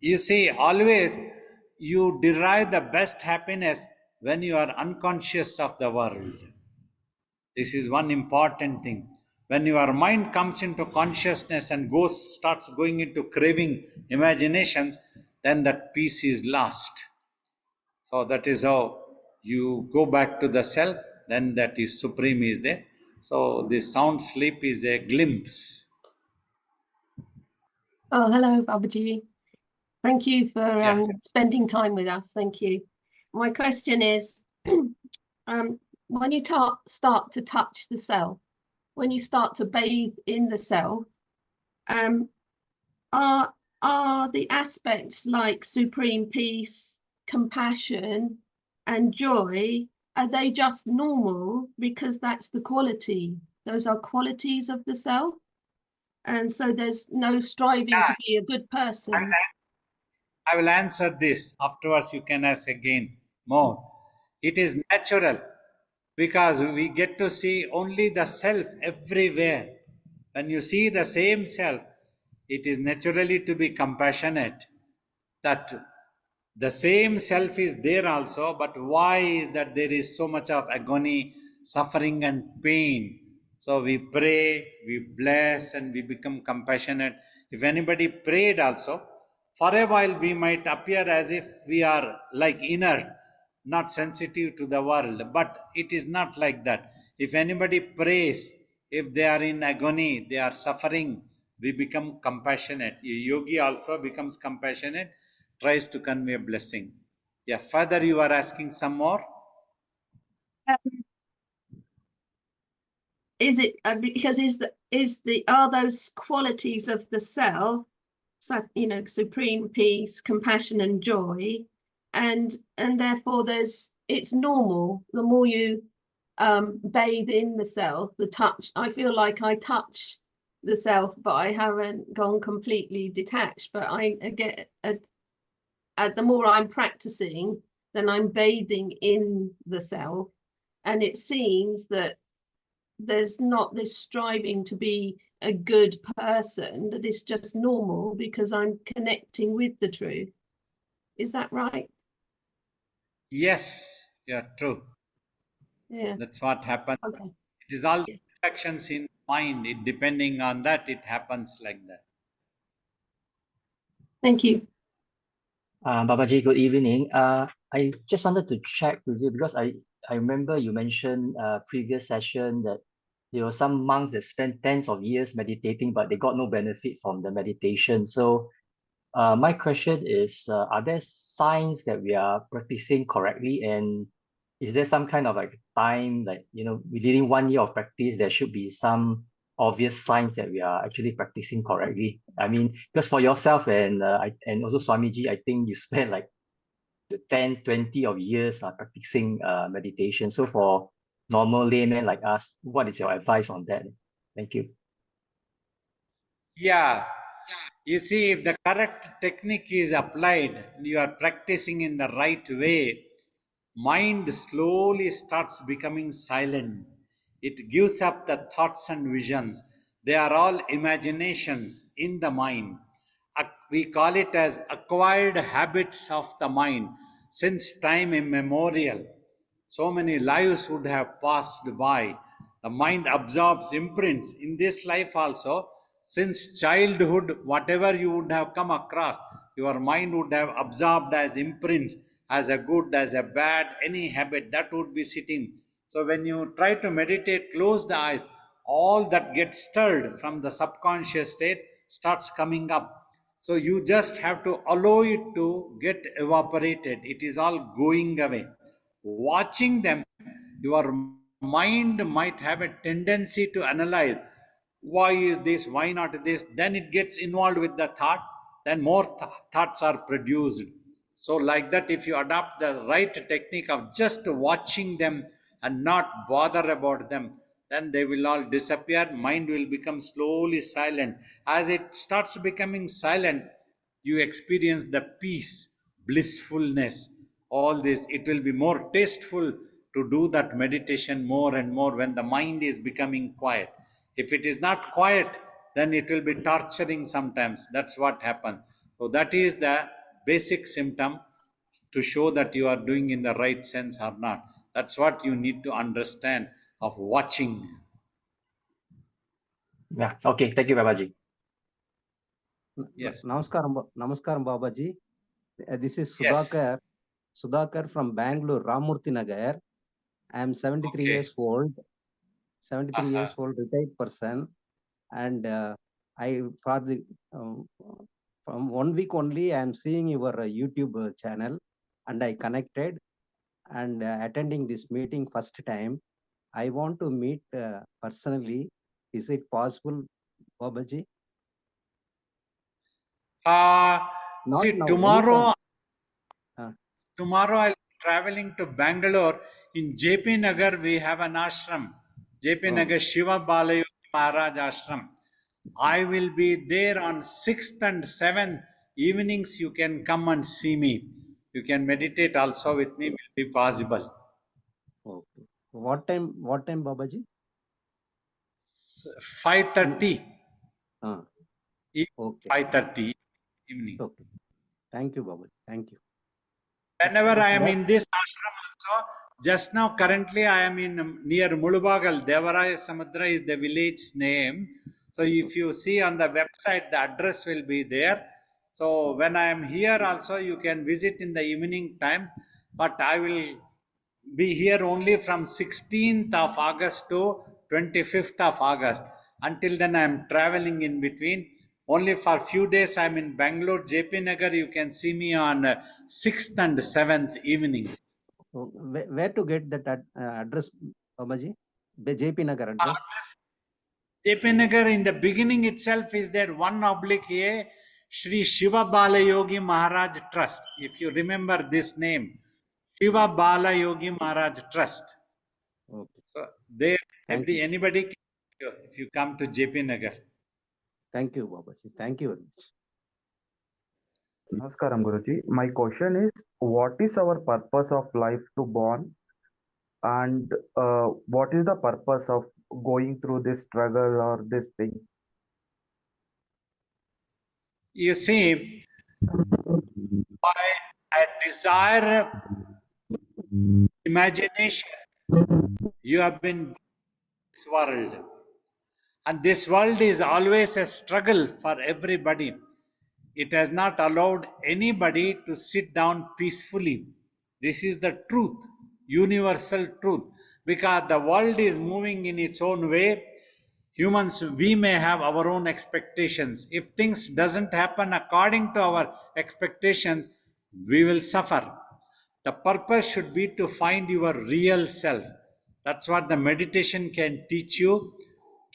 you see, always you derive the best happiness when you are unconscious of the world. This is one important thing. When your mind comes into consciousness and starts going into craving imaginations, then that peace is lost. So that is how you go back to the self, then that is supreme is there. So the sound sleep is a glimpse. Oh, hello, Babaji. Thank you for Yeah. spending time with us. Thank you. My question is, when you start to touch the self, when you start to bathe in the self, um, are the aspects like supreme peace, compassion, and joy, are they just normal because that's the quality? Those are qualities of the self, and so there's no striving to be a good person. I will answer this. Afterwards, you can ask again more. It is natural because we get to see only the self everywhere. When you see the same self, it is naturally to be compassionate. That the same self is there also, but why is that there is so much of agony, suffering, and pain? So we pray, we bless, and we become compassionate. If anybody prayed also, for a while we might appear as if we are like inert, not sensitive to the world, but it is not like that. If anybody prays, if they are in agony, they are suffering, we become compassionate. A yogi also becomes compassionate, tries to convey a blessing. Yeah, further you are asking some more? Is it because are those qualities of the self, so supreme peace, compassion, and joy, and therefore it's normal. The more you bathe in the self, the touch. I feel like I touch the self, but I haven't gone completely detached. But I get the more I'm practicing, then I'm bathing in the self, and it seems that there's not this striving to be a good person, that it's just normal because I'm connecting with the truth. Is that right? Yes, yeah, true. Yeah. That's what happens. Okay. It is all Yeah. actions in mind. It depending on that, it happens like that. Thank you. Babaji, good evening. I just wanted to check with you because I remember you mentioned previous session that there were some monks that spent tens of years meditating, but they got no benefit from the meditation. So my question is, are there signs that we are practicing correctly? And is there some kind of like time, like, within 1 year of practice, there should be some obvious signs that we are actually practicing correctly? I mean, because for yourself and and also Swamiji, I think you spent like the 10, 20 of years practicing meditation. So for normal laymen like us, what is your advice on that? Thank you. Yeah, you see, if the correct technique is applied, you are practicing in the right way, mind slowly starts becoming silent. It gives up the thoughts and visions. They are all imaginations in the mind. We call it as acquired habits of the mind since time immemorial. So many lives would have passed by. The mind absorbs imprints in this life also. Since childhood, whatever you would have come across, your mind would have absorbed as imprints, as a good, as a bad, any habit that would be sitting. So when you try to meditate, close the eyes, all that gets stirred from the subconscious state starts coming up. So you just have to allow it to get evaporated. It is all going away. Watching them, your mind might have a tendency to analyze why is this, why not this. Then it gets involved with the thought, then more thoughts are produced. So, like that, if you adopt the right technique of just watching them and not bother about them, then they will all disappear. Mind will become slowly silent. As it starts becoming silent, you experience the peace, blissfulness, all this. It will be more tasteful to do that meditation more and more when the mind is becoming quiet. If it is not quiet, then it will be torturing sometimes. That's what happens. So, that is the basic symptom to show that you are doing in the right sense or not. That's what you need to understand of watching. Yeah. Okay. Thank you, Babaji. Yes. Namaskaram, Babaji. This is Yes. Sudhakar from Bangalore, Ramurthy Nagar. I am 73 Okay. years old, 73 Uh-huh. years old, retired person. And I, for the, from 1 week only, I am seeing your YouTube channel and I connected and attending this meeting first time. I want to meet personally. Is it possible, Babaji? Not See, now, tomorrow, anytime. I'll be traveling to Bangalore. In JP Nagar, we have an ashram. JP Nagar Shiva Balayogi Maharaj ashram. I will be there on 6th and 7th evenings. You can come and see me. You can meditate also with me, will be possible. Okay. What time, Babaji? 5:30. Okay. 5:30 evening. Okay. Thank you, Babaji. Thank you. Whenever I am in this ashram also, just now currently I am in near Mulubagal. Devaraya Samudra is the village name. So if you see on the website, the address will be there. So when I am here also, you can visit in the evening times. But I will be here only from 16th of August to 25th of August. Until then, I am traveling in between. Only for few days, I am in Bangalore, JP Nagar. You can see me on 6th and 7th evenings. Where to get that address, Babaji? JP Nagar address? JP Nagar in the beginning itself is there 1/A Shri Shiva Balayogi Maharaj Trust. If you remember this name, Shiva Balayogi Maharaj Trust. Okay. So there, Thank anybody can, if you come to JP Nagar. Thank you, Babaji. Thank you very much. Namaskaram, Guruji. My question is, what is our purpose of life to born, and what is the purpose of going through this struggle or this thing? You see, by a desire, imagination, you have been in this world. And this world is always a struggle for everybody. It has not allowed anybody to sit down peacefully. This is the truth, universal truth. Because the world is moving in its own way, humans, we may have our own expectations. If things doesn't happen according to our expectations, we will suffer. The purpose should be to find your real self. That's what the meditation can teach you.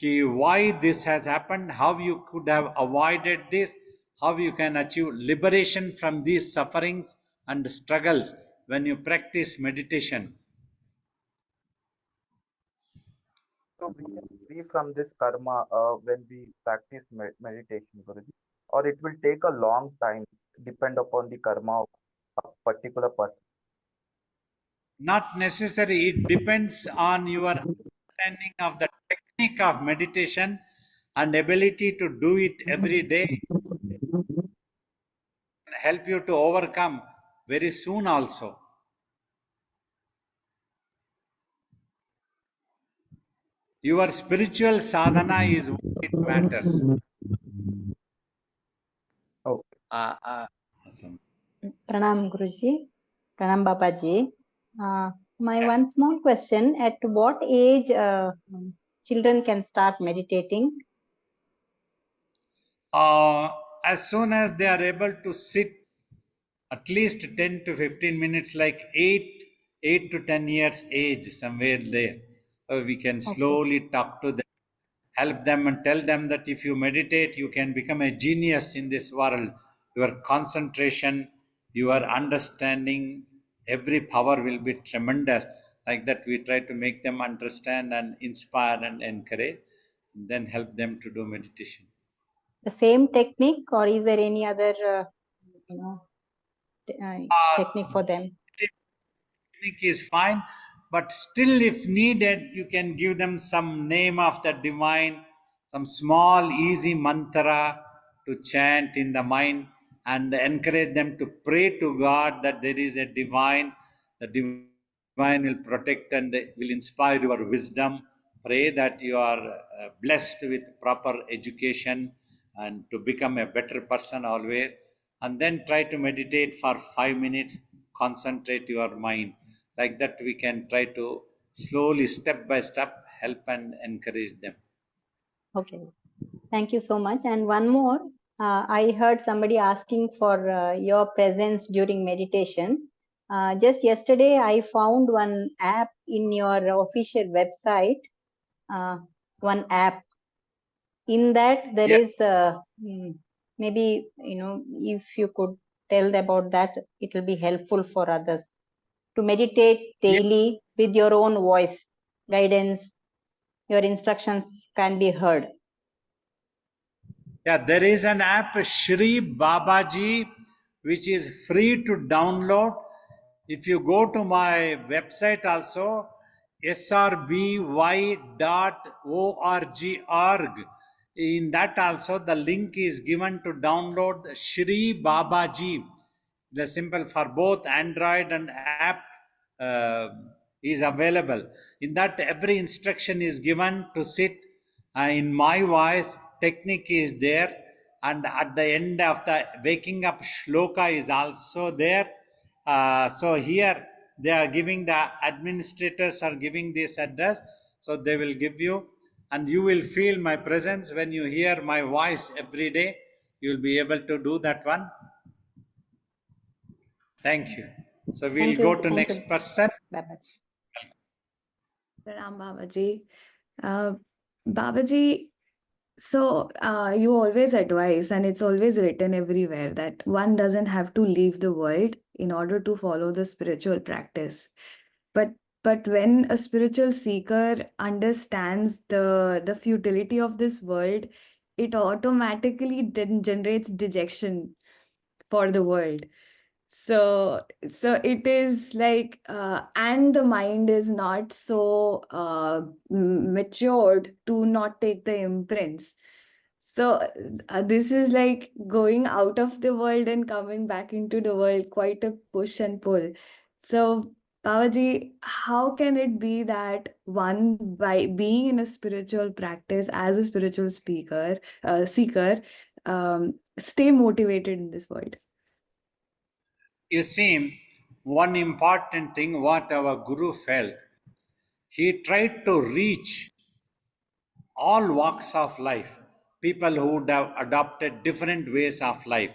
why this has happened, how you could have avoided this, how you can achieve liberation from these sufferings and struggles when you practice meditation. So we can free from this karma when we practice meditation, Guruji, or it will take a long time, depend upon the karma of a particular person. Not necessary, it depends on your understanding of the technique of meditation and ability to do it every day, and help you to overcome very soon also. Your spiritual sadhana is what it matters. Oh, Awesome. Pranam Guruji, Pranam Babaji. My Yeah. one small question: at what age children can start meditating? As soon as they are able to sit at least 10 to 15 minutes, like 8 to 10 years age, somewhere there, we can Okay. slowly talk to them, help them, and tell them that if you meditate, you can become a genius in this world. Your concentration, your understanding, every power will be tremendous. Like that, we try to make them understand and inspire and encourage, then help them to do meditation. The same technique, or is there any other, you know, technique for them? Technique is fine, but still, if needed, you can give them some name of the divine, some small, easy mantra to chant in the mind, and encourage them to pray to God that there is a divine. The divine will protect and will inspire your wisdom. Pray that you are blessed with proper education and to become a better person always. And then try to meditate for 5 minutes, concentrate your mind. Like that, we can try to slowly, step by step, help and encourage them. Okay. Thank you so much. And one more, I heard somebody asking for your presence during meditation. Just yesterday, I found one app in your official website. One app in that there Yeah, is maybe, you know, if you could tell about that, it will be helpful for others to meditate yeah. daily with your own voice guidance. Your instructions can be heard. Yeah, there is an app, Shri Babaji, which is free to download. If you go to my website also, srby.org, in that also the link is given to download Shri Babaji. The simple for both Android and app uh, is available. In that, every instruction is given to sit in my voice. Technique is there, and at the end of the waking up shloka is also there. So here they are giving, the administrators are giving this address, so they will give you, and you will feel my presence when you hear my voice every day. You will be able to do that one. Thank you. So we'll go to Thank you, next person. Babaji. Pranam Babaji. Uh, Babaji, so you always advise, and it's always written everywhere, that one doesn't have to leave the world in order to follow the spiritual practice. But when a spiritual seeker understands the futility of this world, it automatically generates dejection for the world. So it is like, and the mind is not so matured to not take the imprints. So this is like going out of the world and coming back into the world, quite a push and pull. So Babaji, how can it be that one, by being in a spiritual practice as a spiritual seeker, stay motivated in this world? You see, one important thing what our Guru felt, he tried to reach all walks of life, people who would have adopted different ways of life,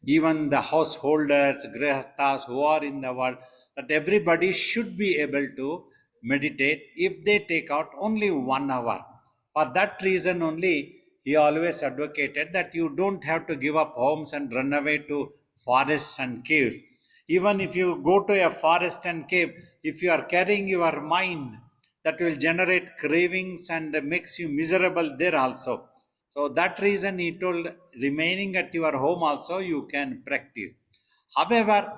even the householders, grihasthas who are in the world, that everybody should be able to meditate if they take out only 1 hour For that reason only, he always advocated that you don't have to give up homes and run away to forests and caves. Even if you go to a forest and cave, if you are carrying your mind, that will generate cravings and makes you miserable there also. So that reason he told, remaining at your home also you can practice. However,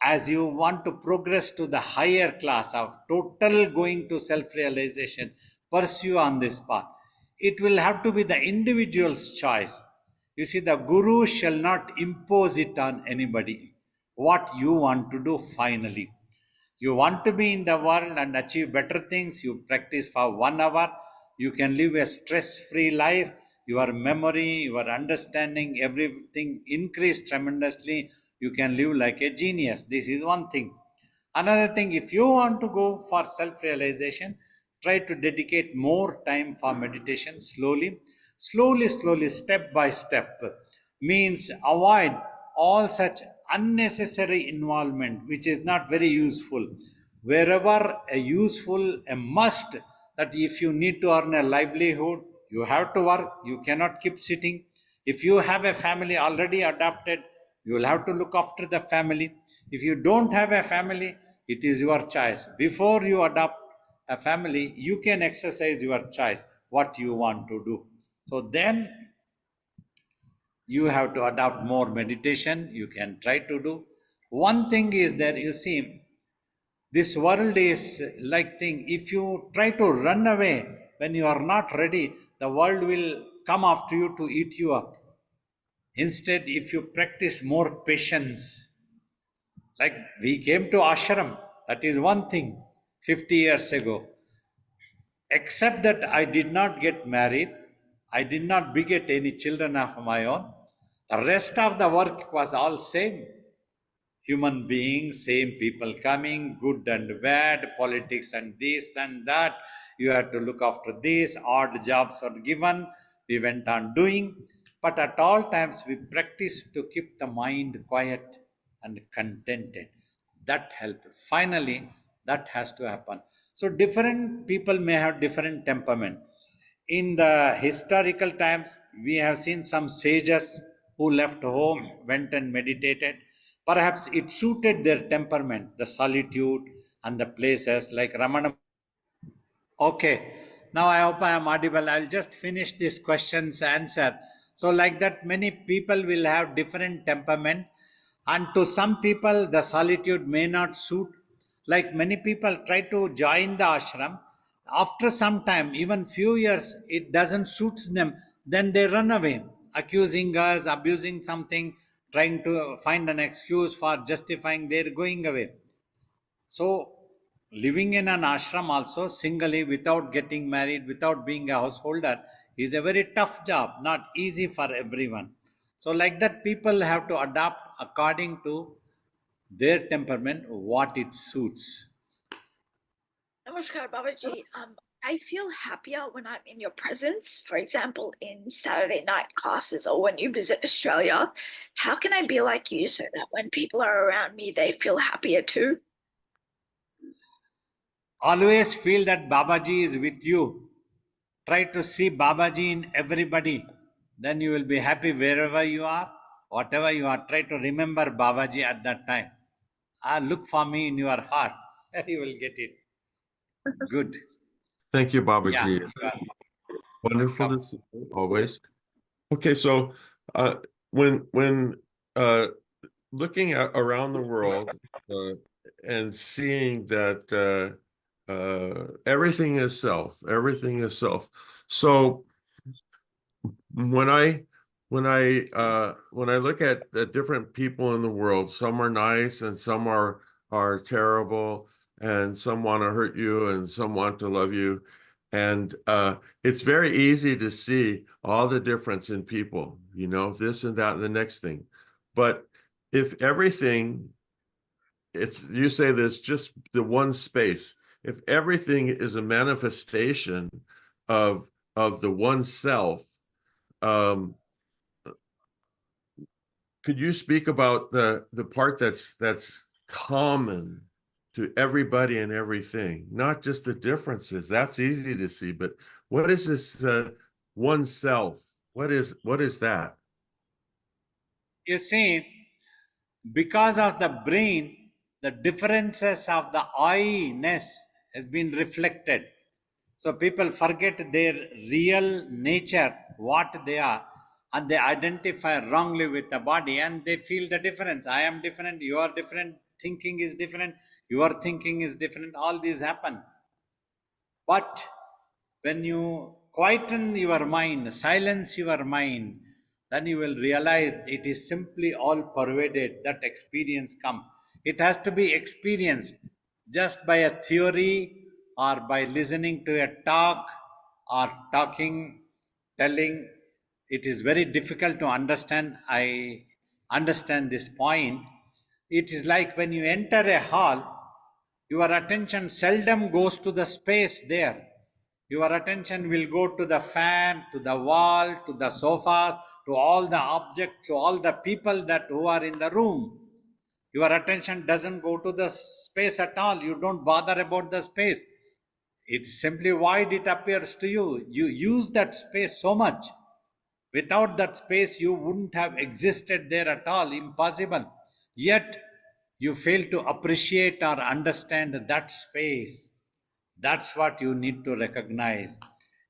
as you want to progress to the higher class of total going to self realization, pursue on this path. It will have to be the individual's choice. You see, the guru shall not impose it on anybody. What you want to do finally. You want to be in the world and achieve better things, you practice for 1 hour. You can live a stress free life. Your memory, your understanding, everything increase tremendously. You can live like a genius. This is one thing. Another thing, if you want to go for self realization, try to dedicate more time for meditation slowly, slowly, step by step. Means avoid all such unnecessary involvement, which is not very useful. Wherever a useful, a must, that if you need to earn a livelihood, you have to work, you cannot keep sitting. If you have a family already adopted, you will have to look after the family. If you don't have a family, it is your choice. Before you adopt a family, you can exercise your choice, what you want to do. So then you have to adopt more meditation. You can try to do. One thing is that you see, this world is like thing. If you try to run away when you are not ready, the world will come after you to eat you up. Instead, if you practice more patience, like we came to ashram, that is one thing 50 years ago. Except that I did not get married, I did not beget any children of my own. The rest of the work was all same. Human beings, same people coming, good and bad, politics and this and that. You have to look after this, odd jobs are given. We went on doing. But at all times, we practice to keep the mind quiet and contented. That helped. Finally, that has to happen. So, different people may have different temperament. In the historical times, we have seen some sages who left home, went and meditated. Perhaps it suited their temperament, the solitude and the places like Ramana. Okay, now I hope I am audible. I'll just finish this question's answer. So, like that, many people will have different temperament, and to some people, the solitude may not suit. Like many people try to join the ashram, after some time, even few years, it doesn't suits them. Then they run away, accusing us, abusing something, trying to find an excuse for justifying their going away. So, living in an ashram also singly without getting married, without being a householder, is a very tough job, not easy for everyone. So, like that, people have to adapt according to their temperament, what it suits. Namaskar, Babaji. I feel happier when I'm in your presence. For example, in Saturday night classes or when you visit Australia. How can I be like you so that when people are around me, they feel happier too? Always feel that Babaji is with you. Try to see Babaji in everybody. Then you will be happy wherever you are, whatever you are. Try to remember Babaji at that time. Look for me in your heart. You will get it. Good. Thank you, Yeah, Babaji. you are Wonderful welcome. to see you always. Okay, so when looking at around the world and seeing that everything is self, everything is self. So when I look at the different people in the world, some are nice and some are terrible, and some want to hurt you and some want to love you. And it's very easy to see all the difference in people, you know, this and that and the next thing. But if everything, you say there's just the one space. If everything is a manifestation of the one self, um, could you speak about the part that's common to everybody and everything, not just the differences. That's easy to see, but what is this oneself? What is that? You see, because of the brain, the differences of the I-ness has been reflected. So people forget their real nature, what they are, and they identify wrongly with the body, and they feel the difference. I am different, you are different, thinking is different, your thinking is different. All these happen. But when you quieten your mind, silence your mind, then you will realize it is simply all pervaded. That experience comes. It has to be experienced just by a theory or by listening to a talk or talking, telling. It is very difficult to understand. I understand this point. It is like when you enter a hall, your attention seldom goes to the space there. Your attention will go to the fan, to the wall, to the sofa, to all the objects, to all the people that who are in the room. Your attention doesn't go to the space at all. You don't bother about the space. It's simply void, it appears to you. You use that space so much. Without that space, you wouldn't have existed there at all. Impossible. Yet, you fail to appreciate or understand that space. That's what you need to recognize.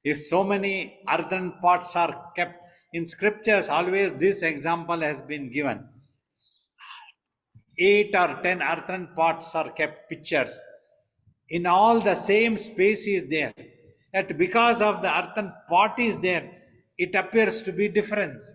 If so many earthen pots are kept in scriptures, always this example has been given. 8 or 10 earthen pots are kept, pictures. In all, the same space is there. Yet because of the earthen pot is there, it appears to be difference.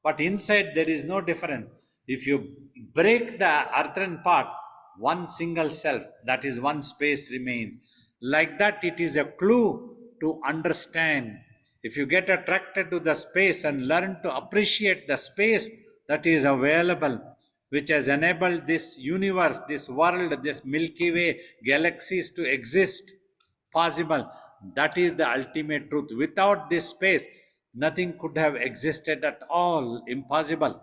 But inside there is no difference. If you break the earthen pot, one single self, that is one space remains. Like that, it is a clue to understand. If you get attracted to the space and learn to appreciate the space that is available, which has enabled this universe, this world, this Milky Way, galaxies to exist possible. That is the ultimate truth. Without this space, nothing could have existed at all. Impossible.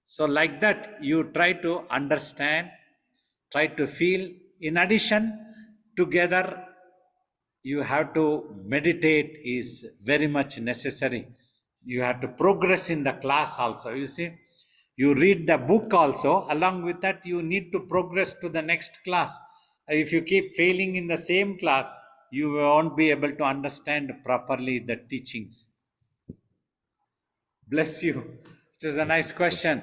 So, like that, you try to understand, try to feel. In addition, together, you have to meditate is very much necessary. You have to progress in the class also. You see, you read the book also. Along with that, you need to progress to the next class. If you keep failing in the same class, you won't be able to understand properly the teachings. Bless you. It was a nice question.